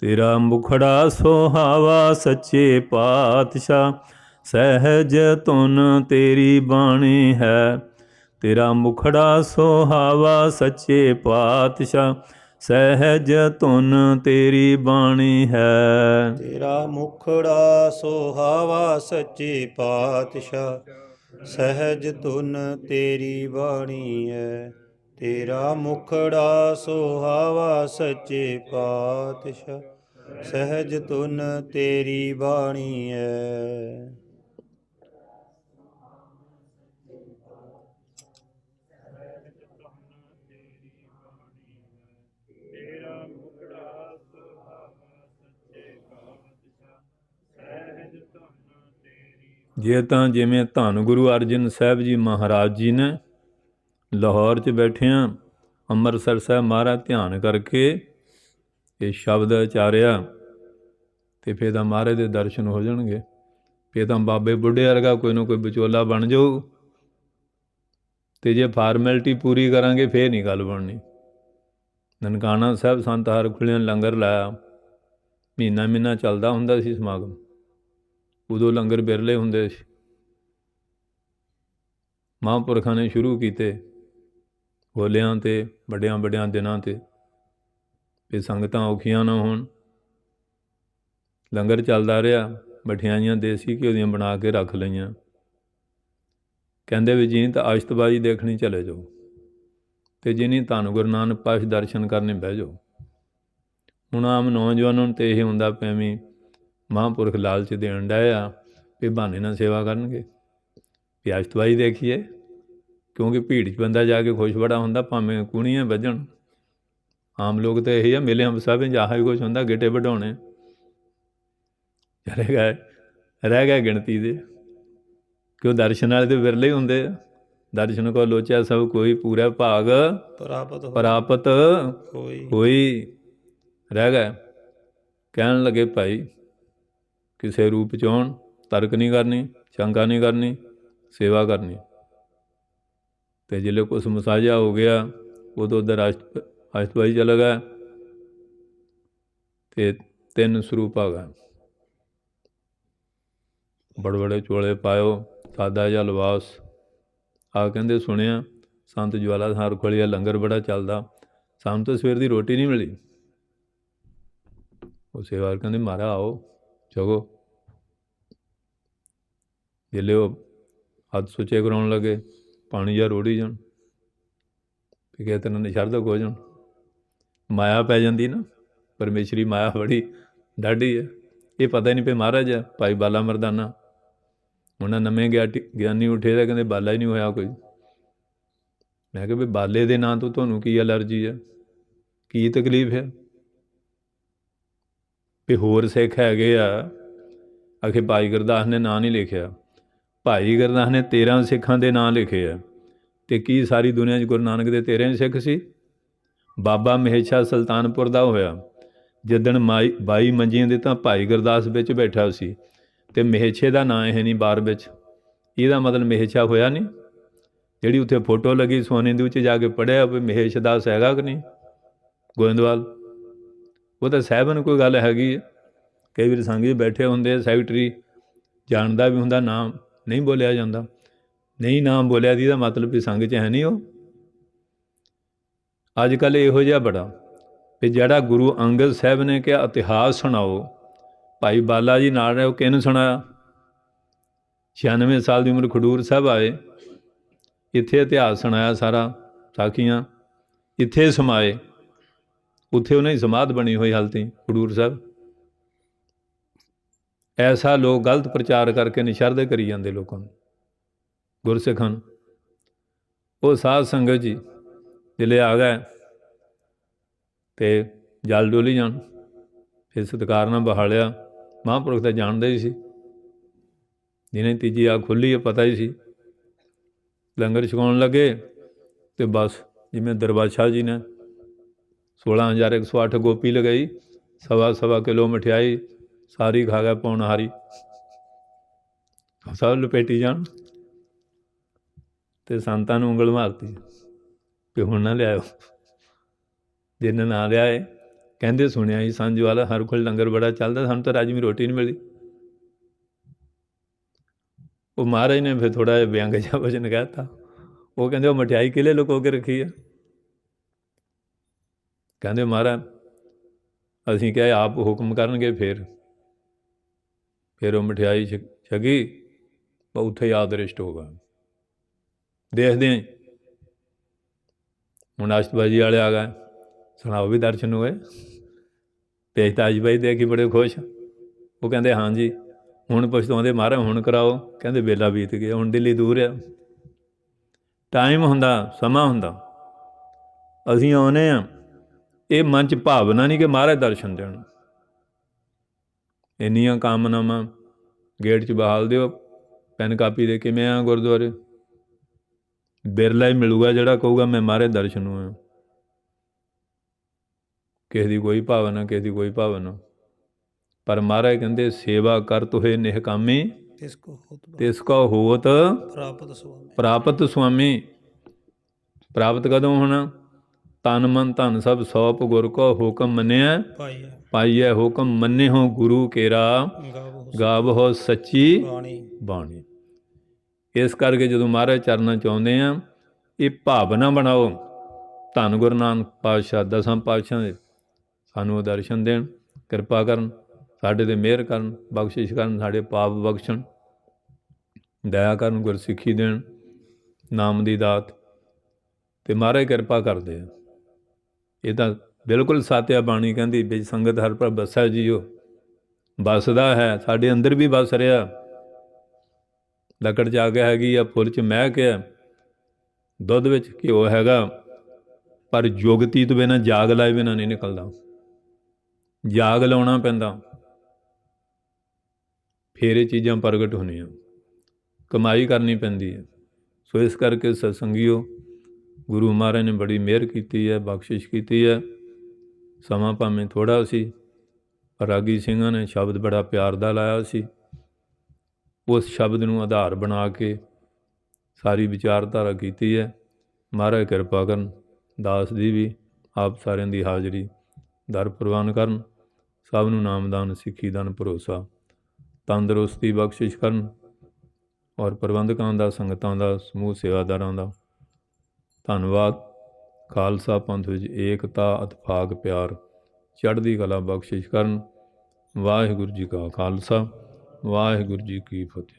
[SPEAKER 1] ਤੇਰਾ ਮੁਖੜਾ ਸੁਹਾਵਾ ਸੱਚੇ ਪਾਤਸ਼ਾਹ, ਸਹਿਜ ਧੁਨ ਤੇਰੀ ਬਾਣੀ ਹੈ। ਤੇਰਾ ਮੁਖੜਾ ਸੁਹਾਵਾ ਸੱਚੇ ਪਾਤਸ਼ਾਹ, ਸਹਿਜ ਧੁਨ ਤੇਰੀ ਬਾਣੀ ਹੈ।
[SPEAKER 2] ਤੇਰਾ ਮੁਖੜਾ ਸੁਹਾਵਾ ਸੱਚੇ ਪਾਤਸ਼ਾਹ, ਸਹਿਜ ਧੁਨ ਤੇਰੀ ਬਾਣੀ ਹੈ। ਤੇਰਾ ਮੁਖੜਾ ਸੁਹਾਵਾ ਸੱਚੇ ਪਾਤਸ਼ਾਹ, ਸਹਿਜ ਧੁਨ ਤੇਰੀ ਬਾਣੀ ਹੈ।
[SPEAKER 1] ਜੇ ਤਾਂ ਜਿਵੇਂ ਧੰਨ ਗੁਰੂ ਅਰਜਨ ਸਾਹਿਬ ਜੀ ਮਹਾਰਾਜ ਜੀ ਨੇ ਲਾਹੌਰ 'ਚ ਬੈਠਿਆਂ ਅੰਮ੍ਰਿਤਸਰ ਸਾਹਿਬ ਮਹਾਰਾਜ ਧਿਆਨ ਕਰਕੇ ਇਹ ਸ਼ਬਦ ਉਚਾਰਿਆ, ਅਤੇ ਫਿਰ ਤਾਂ ਮਹਾਰਾਜ ਦੇ ਦਰਸ਼ਨ ਹੋ ਜਾਣਗੇ। ਫਿਰ ਤਾਂ ਬਾਬੇ ਬੁੱਢੇ ਵਰਗਾ ਕੋਈ ਨਾ ਕੋਈ ਵਿਚੋਲਾ ਬਣ ਜਾਊ, ਤੇ ਜੇ ਫਾਰਮੈਲਿਟੀ ਪੂਰੀ ਕਰਾਂਗੇ ਫੇਰ ਨਹੀਂ ਗੱਲ ਬਣਨੀ। ਨਨਕਾਣਾ ਸਾਹਿਬ ਸੰਤ ਹਰਖੁੱਲਿਆਂ ਲੰਗਰ ਲਾਇਆ, ਮਹੀਨਾ ਮਹੀਨਾ ਚੱਲਦਾ ਹੁੰਦਾ ਸੀ ਸਮਾਗਮ। ਉਦੋਂ ਲੰਗਰ ਬਿਰਲੇ ਹੁੰਦੇ ਸੀ। ਮਹਾਂਪੁਰਖਾਂ ਨੇ ਸ਼ੁਰੂ ਕੀਤੇ ਹੋਲਿਆਂ 'ਤੇ, ਵੱਡਿਆਂ ਵੱਡਿਆਂ ਦਿਨਾਂ 'ਤੇ, ਵੀ ਸੰਗਤਾਂ ਔਖੀਆਂ ਨਾ ਹੋਣ। ਲੰਗਰ ਚੱਲਦਾ ਰਿਹਾ, ਮਠਿਆਈਆਂ ਦੇਸੀ ਘਿਓ ਦੀਆਂ ਬਣਾ ਕੇ ਰੱਖ ਲਈਆਂ। ਕਹਿੰਦੇ ਵੀ ਜੀ ਤਾਂ ਅਸ਼ਤਬਾਜ਼ੀ ਦੇਖਣੀ ਚਲੇ ਜਾਓ, ਅਤੇ ਜਿਹਨੀ ਧੰਨ ਗੁਰੂ ਨਾਨਕ ਪਾਤਸ਼ਾਹ ਦਰਸ਼ਨ ਕਰਨੇ ਬਹਿ ਜਾਓ। ਹੁਣ ਆਮ ਨੌਜਵਾਨਾਂ ਨੂੰ ਤਾਂ ਇਹ ਹੁੰਦਾ ਪੈਵੇਂ ਮਹਾਂਪੁਰਖ ਲਾਲਚ ਦੇਣ ਡਏ ਆ ਵੀ ਬਹਾਨੇ ਨਾਲ ਸੇਵਾ ਕਰਨਗੇ, ਵੀ ਅਸ਼ਤਬਾਜ਼ੀ ਦੇਖੀਏ। ਕਿਉਂਕਿ ਭੀੜ 'ਚ ਬੰਦਾ ਜਾ ਕੇ ਖੁਸ਼ ਬੜਾ ਹੁੰਦਾ, ਭਾਵੇਂ ਕੂਣੀਆਂ ਵੱਜਣ। ਆਮ ਲੋਕ ਤਾਂ ਇਹੀ ਆ, ਮੇਲਿਆਂ ਸਭ ਵਿੱਚ ਆਹ ਹੀ ਕੁਛ ਹੁੰਦਾ, ਗਿੱਟੇ ਵਢਾਉਣੇ। ਰਹਿ ਗਏ ਗਿਣਤੀ ਦੇ, ਕਿਉਂ ਦਰਸ਼ਨ ਵਾਲੇ ਤਾਂ ਵਿਰਲੇ ਹੀ ਹੁੰਦੇ ਆ। ਦਰਸ਼ਨ ਕੋ ਲੋਚਿਆ ਸਭ ਕੋਈ, ਪੂਰਾ ਭਾਗ ਪ੍ਰਾਪਤ ਹੋਈ। ਰਹਿ ਗਏ। ਕਹਿਣ ਲੱਗੇ ਭਾਈ ਕਿਸੇ ਰੂਪ 'ਚ ਆਉਣ, ਤਰਕ ਨਹੀਂ ਕਰਨੀ, ਸ਼ੰਕਾ ਨਹੀਂ ਕਰਨੀ, ਸੇਵਾ ਕਰਨੀ। ਅਤੇ ਜਿਲੇ ਕੁਛ ਮਸਾਜਾ ਹੋ ਗਿਆ, ਉਦੋਂ ਉੱਧਰ ਅਸ਼ਤਬਾਜ਼ੀ ਚਲਾ ਗਿਆ। ਅਤੇ 3 ਸਰੂਪ ਆ ਗਏ। ਬੜੇ ਬੜੇ ਚੋਲੇ ਪਾਇਓ, ਸਾਦਾ ਜਿਹਾ ਲਿਬਾਸ। ਆ ਕਹਿੰਦੇ ਸੁਣਿਆ ਸੰਤ ਜਵਾਲਾ ਹਰਖੁੱਲੀਆ ਲੰਗਰ ਬੜਾ ਚੱਲਦਾ, ਸਾਨੂੰ ਤਾਂ ਸਵੇਰ ਦੀ ਰੋਟੀ ਨਹੀਂ ਮਿਲੀ। ਉਹ ਸੇਵਾਦਾਰ ਕਹਿੰਦੇ ਮਹਾਰਾਜ ਆਓ ਛਕੋ। ਜਿਲੇ ਉਹ ਹੱਥ ਸੁੱਚੇ ਕਰਾਉਣ ਲੱਗੇ, ਪਾਣੀ ਜਿਹਾ ਰੋੜੀ ਜਾਣ, ਵੀ ਕਿਤੇ ਤੈਨੂੰ ਨਿਸ਼ਰਦਕ ਹੋ ਜਾਣ। ਮਾਇਆ ਪੈ ਜਾਂਦੀ ਨਾ, ਪਰਮੇਸ਼ਰੀ ਮਾਇਆ ਬੜੀ ਡਾਢੀ ਹੈ। ਇਹ ਪਤਾ ਹੀ ਨਹੀਂ ਪਈ ਮਹਾਰਾਜ ਆ ਭਾਈ ਬਾਲਾ ਮਰਦਾਨਾ। ਉਹਨਾਂ ਨਵੇਂ ਗਿਆਨੀ ਉੱਠੇ ਤਾਂ ਕਹਿੰਦੇ ਬਾਲਾ ਹੀ ਨਹੀਂ ਹੋਇਆ ਕੋਈ। ਮੈਂ ਕਿਹਾ ਵੀ ਬਾਲੇ ਦੇ ਨਾਂ ਤੋਂ ਤੁਹਾਨੂੰ ਕੀ ਐਲਰਜੀ ਹੈ, ਕੀ ਤਕਲੀਫ ਹੈ? ਵੀ ਹੋਰ ਸਿੱਖ ਹੈਗੇ ਆ, ਆਖੇ ਭਾਈ ਗੁਰਦਾਸ ਨੇ ਨਾਂ ਨਹੀਂ ਲਿਖਿਆ। ਭਾਈ ਗੁਰਦਾਸ ਨੇ 13 ਸਿੱਖਾਂ ਦੇ ਨਾਂ ਲਿਖੇ ਆ, ਅਤੇ ਕੀ ਸਾਰੀ ਦੁਨੀਆ 'ਚ ਗੁਰੂ ਨਾਨਕ ਦੇ 13 ਸਿੱਖ ਸੀ? ਬਾਬਾ ਮਹੇਸ਼ਾ ਸੁਲਤਾਨਪੁਰ ਦਾ ਹੋਇਆ, ਜਿੱਦਣ 22 ਮੰਜੀਆਂ ਦੇ ਤਾਂ ਭਾਈ ਗੁਰਦਾਸ ਵਿੱਚ ਬੈਠਾ ਸੀ, ਅਤੇ ਮਹੇਸ਼ੇ ਦਾ ਨਾਂ ਇਹ ਨਹੀਂ ਬਾਰ ਵਿੱਚ। ਇਹਦਾ ਮਤਲਬ ਮਹੇਸ਼ਾ ਹੋਇਆ ਨਹੀਂ। ਜਿਹੜੀ ਉੱਥੇ ਫੋਟੋ ਲੱਗੀ ਸੋਨੇ ਦੀ, ਉੱਚ ਜਾ ਕੇ ਪੜ੍ਹਿਆ ਵੀ ਮਹੇਸ਼ ਦਾਸ ਹੈਗਾ ਕਿ ਨਹੀਂ ਗੋਇੰਦਵਾਲ। ਉਹ ਤਾਂ ਸਾਹਿਬਾਨ ਕੋਈ ਗੱਲ ਹੈਗੀ ਹੈ। ਕਈ ਵਾਰ ਸੰਗ ਜੀ ਬੈਠੇ ਹੁੰਦੇ, ਸੈਕਟਰੀ ਜਾਣਦਾ ਵੀ ਹੁੰਦਾ, ਨਾਮ ਨਹੀਂ ਬੋਲਿਆ ਜਾਂਦਾ। ਨਹੀਂ ਨਾਮ ਬੋਲਿਆ ਦੀ ਦਾ ਮਤਲਬ ਵੀ ਸੰਗ 'ਚ ਹੈ ਨਹੀਂ ਉਹ। ਅੱਜ ਕੱਲ੍ਹ ਇਹੋ ਜਿਹਾ ਬੜਾ ਵੀ ਜਿਹੜਾ ਗੁਰੂ ਅੰਗਦ ਸਾਹਿਬ ਨੇ ਕਿਹਾ ਇਤਿਹਾਸ ਸੁਣਾਓ, ਭਾਈ ਬਾਲਾ ਜੀ ਨਾਲ ਰਹੇ, ਉਹ ਕਿਹਨੂੰ ਸੁਣਾਇਆ? 96 ਸਾਲ ਦੀ ਉਮਰ ਖਡੂਰ ਸਾਹਿਬ ਆਏ, ਇੱਥੇ ਇਤਿਹਾਸ ਸੁਣਾਇਆ ਸਾਰਾ, ਸਾਖੀਆਂ ਇੱਥੇ ਸਮਾਏ। ਉੱਥੇ ਉਹਨਾਂ ਦੀ ਸਮਾਧ ਬਣੀ ਹੋਈ ਹਾਲਤੀ ਖਡੂਰ ਸਾਹਿਬ। ਐਸਾ ਲੋਕ ਗਲਤ ਪ੍ਰਚਾਰ ਕਰਕੇ ਨਿਸ਼ਰਦੇ ਕਰੀ ਜਾਂਦੇ ਲੋਕਾਂ ਨੂੰ, ਗੁਰਸਿੱਖਾਂ ਨੂੰ। ਉਹ ਸਾਧ ਸੰਗਤ ਜੀ ਜਿਲੇ ਆ ਗਏ ਅਤੇ ਜਲ ਡੋਲੀ ਜਾਣ, ਫਿਰ ਸਤਿਕਾਰ ਨਾਲ ਬਹਾਲਿਆ। ਮਹਾਂਪੁਰਖ ਤਾਂ ਜਾਣਦੇ ਹੀ ਸੀ, ਜਿਹਨੇ ਤੀਜੀ ਆਗ ਖੁੱਲ੍ਹੀ ਹੈ ਪਤਾ ਹੀ ਸੀ। ਲੰਗਰ ਛਕਾਉਣ ਲੱਗੇ ਅਤੇ ਬਸ ਜਿਵੇਂ ਦਰਬਾਰ ਸ਼ਾਹ ਜੀ ਨੇ 16,108 ਗੋਪੀ ਲਗਾਈ, 1.25 ਕਿਲੋ ਮਠਿਆਈ ਸਾਰੀ ਖਾ ਗਿਆ ਪੌਣਹਾਰੀ, ਸਭ ਲਪੇਟੀ ਜਾਣ। ਅਤੇ ਸੰਤਾਂ ਨੂੰ ਉਂਗਲ ਮਾਰਤੀ ਵੀ ਹੁਣ ਨਾ ਲਿਆਇਓ। ਜਿਹਨੇ ਨਾ ਲਿਆਏ ਕਹਿੰਦੇ ਸੁਣਿਆ ਸੀ ਸੰਤ ਜਵਾਲਾ ਹਰਖੁੱਲ ਲੰਗਰ ਬੜਾ ਚੱਲਦਾ, ਸਾਨੂੰ ਤਾਂ ਰਾਜਮੀ ਰੋਟੀ ਨਹੀਂ ਮਿਲੀ। ਉਹ ਮਹਾਰਾਜ ਨੇ ਫਿਰ ਥੋੜ੍ਹਾ ਜਿਹਾ ਵਿਅੰਗ ਜਿਹਾ ਵਚਨ ਕਹਿ ਦਿੱਤਾ। ਉਹ ਕਹਿੰਦੇ ਉਹ ਮਠਿਆਈ ਕਿਹਲੇ ਲੁਕੋ ਕੇ ਰੱਖੀ ਹੈ? ਕਹਿੰਦੇ ਮਹਾਰਾਜ ਅਸੀਂ ਕਿਹਾ ਆਪ ਹੁਕਮ ਕਰਨਗੇ। ਫਿਰ ਉਹ ਮਠਿਆਈ ਛਕੀ, ਉੱਥੇ ਯਾਦ ਰਿਸ਼ਟ ਹੋ ਗਿਆ। ਦੇਖਦੇ ਹਾਂ ਹੁਣ ਅਸ਼ਤਬਾਜ਼ੀ ਵਾਲੇ ਆ ਗਏ, ਸੁਣਾਓ ਵੀ ਦਰਸ਼ਨ ਹੋਏ। ਤੇਜ ਤਾਜ ਬਾਈ ਦੇਖ ਕੇ ਬੜੇ ਖੁਸ਼। ਉਹ ਕਹਿੰਦੇ ਹਾਂਜੀ ਹੁਣ ਪਛਤਾਉਂਦੇ ਮਹਾਰਾਜ ਹੁਣ ਕਰਾਓ। ਕਹਿੰਦੇ ਵੇਲਾ ਬੀਤ ਗਿਆ, ਹੁਣ ਦਿੱਲੀ ਦੂਰ ਆ। ਟਾਈਮ ਹੁੰਦਾ, ਸਮਾਂ ਹੁੰਦਾ, ਅਸੀਂ ਆਉਂਦੇ ਹਾਂ। ਇਹ ਮਨ 'ਚ ਭਾਵਨਾ ਨਹੀਂ ਕਿ ਮਹਾਰਾਜ ਦਰਸ਼ਨ ਦੇਣ। ਇੰਨੀਆਂ ਕਾਮਨਾਵਾਂ ਗੇਟ 'ਚ ਬਹਾਲ ਦਿਓ, ਪੈਨ ਕਾਪੀ ਦੇ ਕਿਵੇਂ ਆ ਗੁਰਦੁਆਰੇ। ਬਿਰਲਾ ਹੀ ਮਿਲੂਗਾ ਜਿਹੜਾ ਕਹੂਗਾ ਮੈਂ ਮਹਾਰਾਜ ਦਰਸ਼ਨ ਹੋਇਆ। ਕਿਸੇ ਦੀ ਕੋਈ ਭਾਵਨਾ, ਕਿਸੇ ਦੀ ਕੋਈ ਭਾਵਨਾ। ਪਰ ਮਹਾਰਾਜ ਕਹਿੰਦੇ ਸੇਵਾ ਕਰ ਤੁਹੇ ਨਿਹਕਾਮੀ, ਤਿਸ ਕੋ ਹੋਤ ਪ੍ਰਾਪਤ ਸੁਆਮੀ। ਪ੍ਰਾਪਤ ਕਦੋਂ ਹੋਣਾ? ਤਨ ਮਨ ਧਨ ਸਭ ਸੌਪ ਗੁਰ ਕੋ ਹੁਕਮ ਮੰਨਿਆ
[SPEAKER 2] ਪਾਈਐ
[SPEAKER 1] ਪਾਈਐ ਹੁਕਮ ਮੰਨਿਓ ਗੁਰੂ ਕੇਰਾ
[SPEAKER 2] ਗਾਵੋ
[SPEAKER 1] ਗਾਵਹੁ ਸੱਚੀ
[SPEAKER 2] ਬਾਣੀ।
[SPEAKER 1] ਬਾਣੀ। ਇਸ ਕਰਕੇ ਜਦੋਂ ਮਹਾਰਾਜ ਚਰਨਾਂ ਚ ਆਉਂਦੇ ਆ, ਇਹ ਭਾਵਨਾ ਬਣਾਓ। ਧੰਨ ਗੁਰੂ ਨਾਨਕ ਪਾਤਸ਼ਾਹ ਦਸਾਂ ਪਾਤਸ਼ਾਹ ਦੇ ਸਾਨੂੰ ਉਹ ਦਰਸ਼ਨ ਦੇਣ, ਕਿਰਪਾ ਕਰਨ, ਸਾਡੇ 'ਤੇ ਮਿਹਰ ਕਰਨ, ਬਖਸ਼ਿਸ਼ ਕਰਨ, ਸਾਡੇ ਪਾਪ ਬਖਸ਼ਣ, ਦਇਆ ਕਰਨ, ਗੁਰਸਿੱਖੀ ਦੇਣ, ਨਾਮ ਦੀ ਦਾਤ। ਅਤੇ ਮਹਾਰਾਜ ਕਿਰਪਾ ਕਰਦੇ ਆ। ਇਹ ਤਾਂ ਬਿਲਕੁਲ ਸੱਚ ਆ। ਬਾਣੀ ਕਹਿੰਦੀ ਵਿੱਚ ਸੰਗਤ ਹਰ ਪ੍ਰਭ ਵਸੈ ਜੀਓ। ਵਸਦਾ ਹੈ, ਸਾਡੇ ਅੰਦਰ ਵੀ ਵਸ ਰਿਹਾ। ਲੱਕੜ 'ਚ ਅੱਗ ਹੈਗੀ ਆ, ਫੁੱਲ 'ਚ ਮਹਿਕ ਹੈ, ਦੁੱਧ ਵਿੱਚ ਘਿਓ ਹੈਗਾ, ਪਰ ਯੁਗਤੀ ਤੋਂ ਬਿਨਾਂ, ਜਾਗ ਲਾਏ ਬਿਨਾਂ ਨਹੀਂ ਨਿਕਲਦਾ। ਜਾਗ ਲਾਉਣਾ ਪੈਂਦਾ, ਫਿਰ ਇਹ ਚੀਜ਼ਾਂ ਪ੍ਰਗਟ ਹੋਣੀਆਂ। ਕਮਾਈ ਕਰਨੀ ਪੈਂਦੀ ਹੈ। ਸੋ ਇਸ ਕਰਕੇ ਸਤਸੰਗੀਓ, ਗੁਰੂ ਮਹਾਰਾਜ ਨੇ ਬੜੀ ਮਿਹਰ ਕੀਤੀ ਹੈ, ਬਖਸ਼ਿਸ਼ ਕੀਤੀ ਹੈ। ਸਮਾਂ ਭਾਵੇਂ ਥੋੜ੍ਹਾ ਸੀ, ਪਰ ਰਾਗੀ ਸਿੰਘਾਂ ਨੇ ਸ਼ਬਦ ਬੜਾ ਪਿਆਰ ਦਾ ਲਾਇਆ ਸੀ। ਉਸ ਸ਼ਬਦ ਨੂੰ ਆਧਾਰ ਬਣਾ ਕੇ ਸਾਰੀ ਵਿਚਾਰਧਾਰਾ ਕੀਤੀ ਹੈ। ਮਹਾਰਾਜ ਕਿਰਪਾ ਕਰਨ, ਦਾਸ ਦੀ ਵੀ, ਆਪ ਸਾਰਿਆਂ ਦੀ ਹਾਜ਼ਰੀ ਦਰ ਪ੍ਰਵਾਨ ਕਰਨ। ਸਭ ਨੂੰ ਨਾਮਦਾਨ, ਸਿੱਖੀ ਦਾਨ, ਭਰੋਸਾ, ਤੰਦਰੁਸਤੀ ਬਖਸ਼ਿਸ਼ ਕਰਨ। ਔਰ ਪ੍ਰਬੰਧਕਾਂ ਦਾ, ਸੰਗਤਾਂ ਦਾ, ਸਮੂਹ ਸੇਵਾਦਾਰਾਂ ਦਾ ਧੰਨਵਾਦ। ਖਾਲਸਾ ਪੰਥ ਵਿੱਚ ਏਕਤਾ, ਇਤਫਾਕ, ਪਿਆਰ, ਚੜ੍ਹਦੀ ਕਲਾ ਬਖਸ਼ਿਸ਼ ਕਰਨ। ਵਾਹਿਗੁਰੂ ਜੀ ਕਾ ਖਾਲਸਾ, ਵਾਹਿਗੁਰੂ ਜੀ ਕੀ ਫਤਿਹ।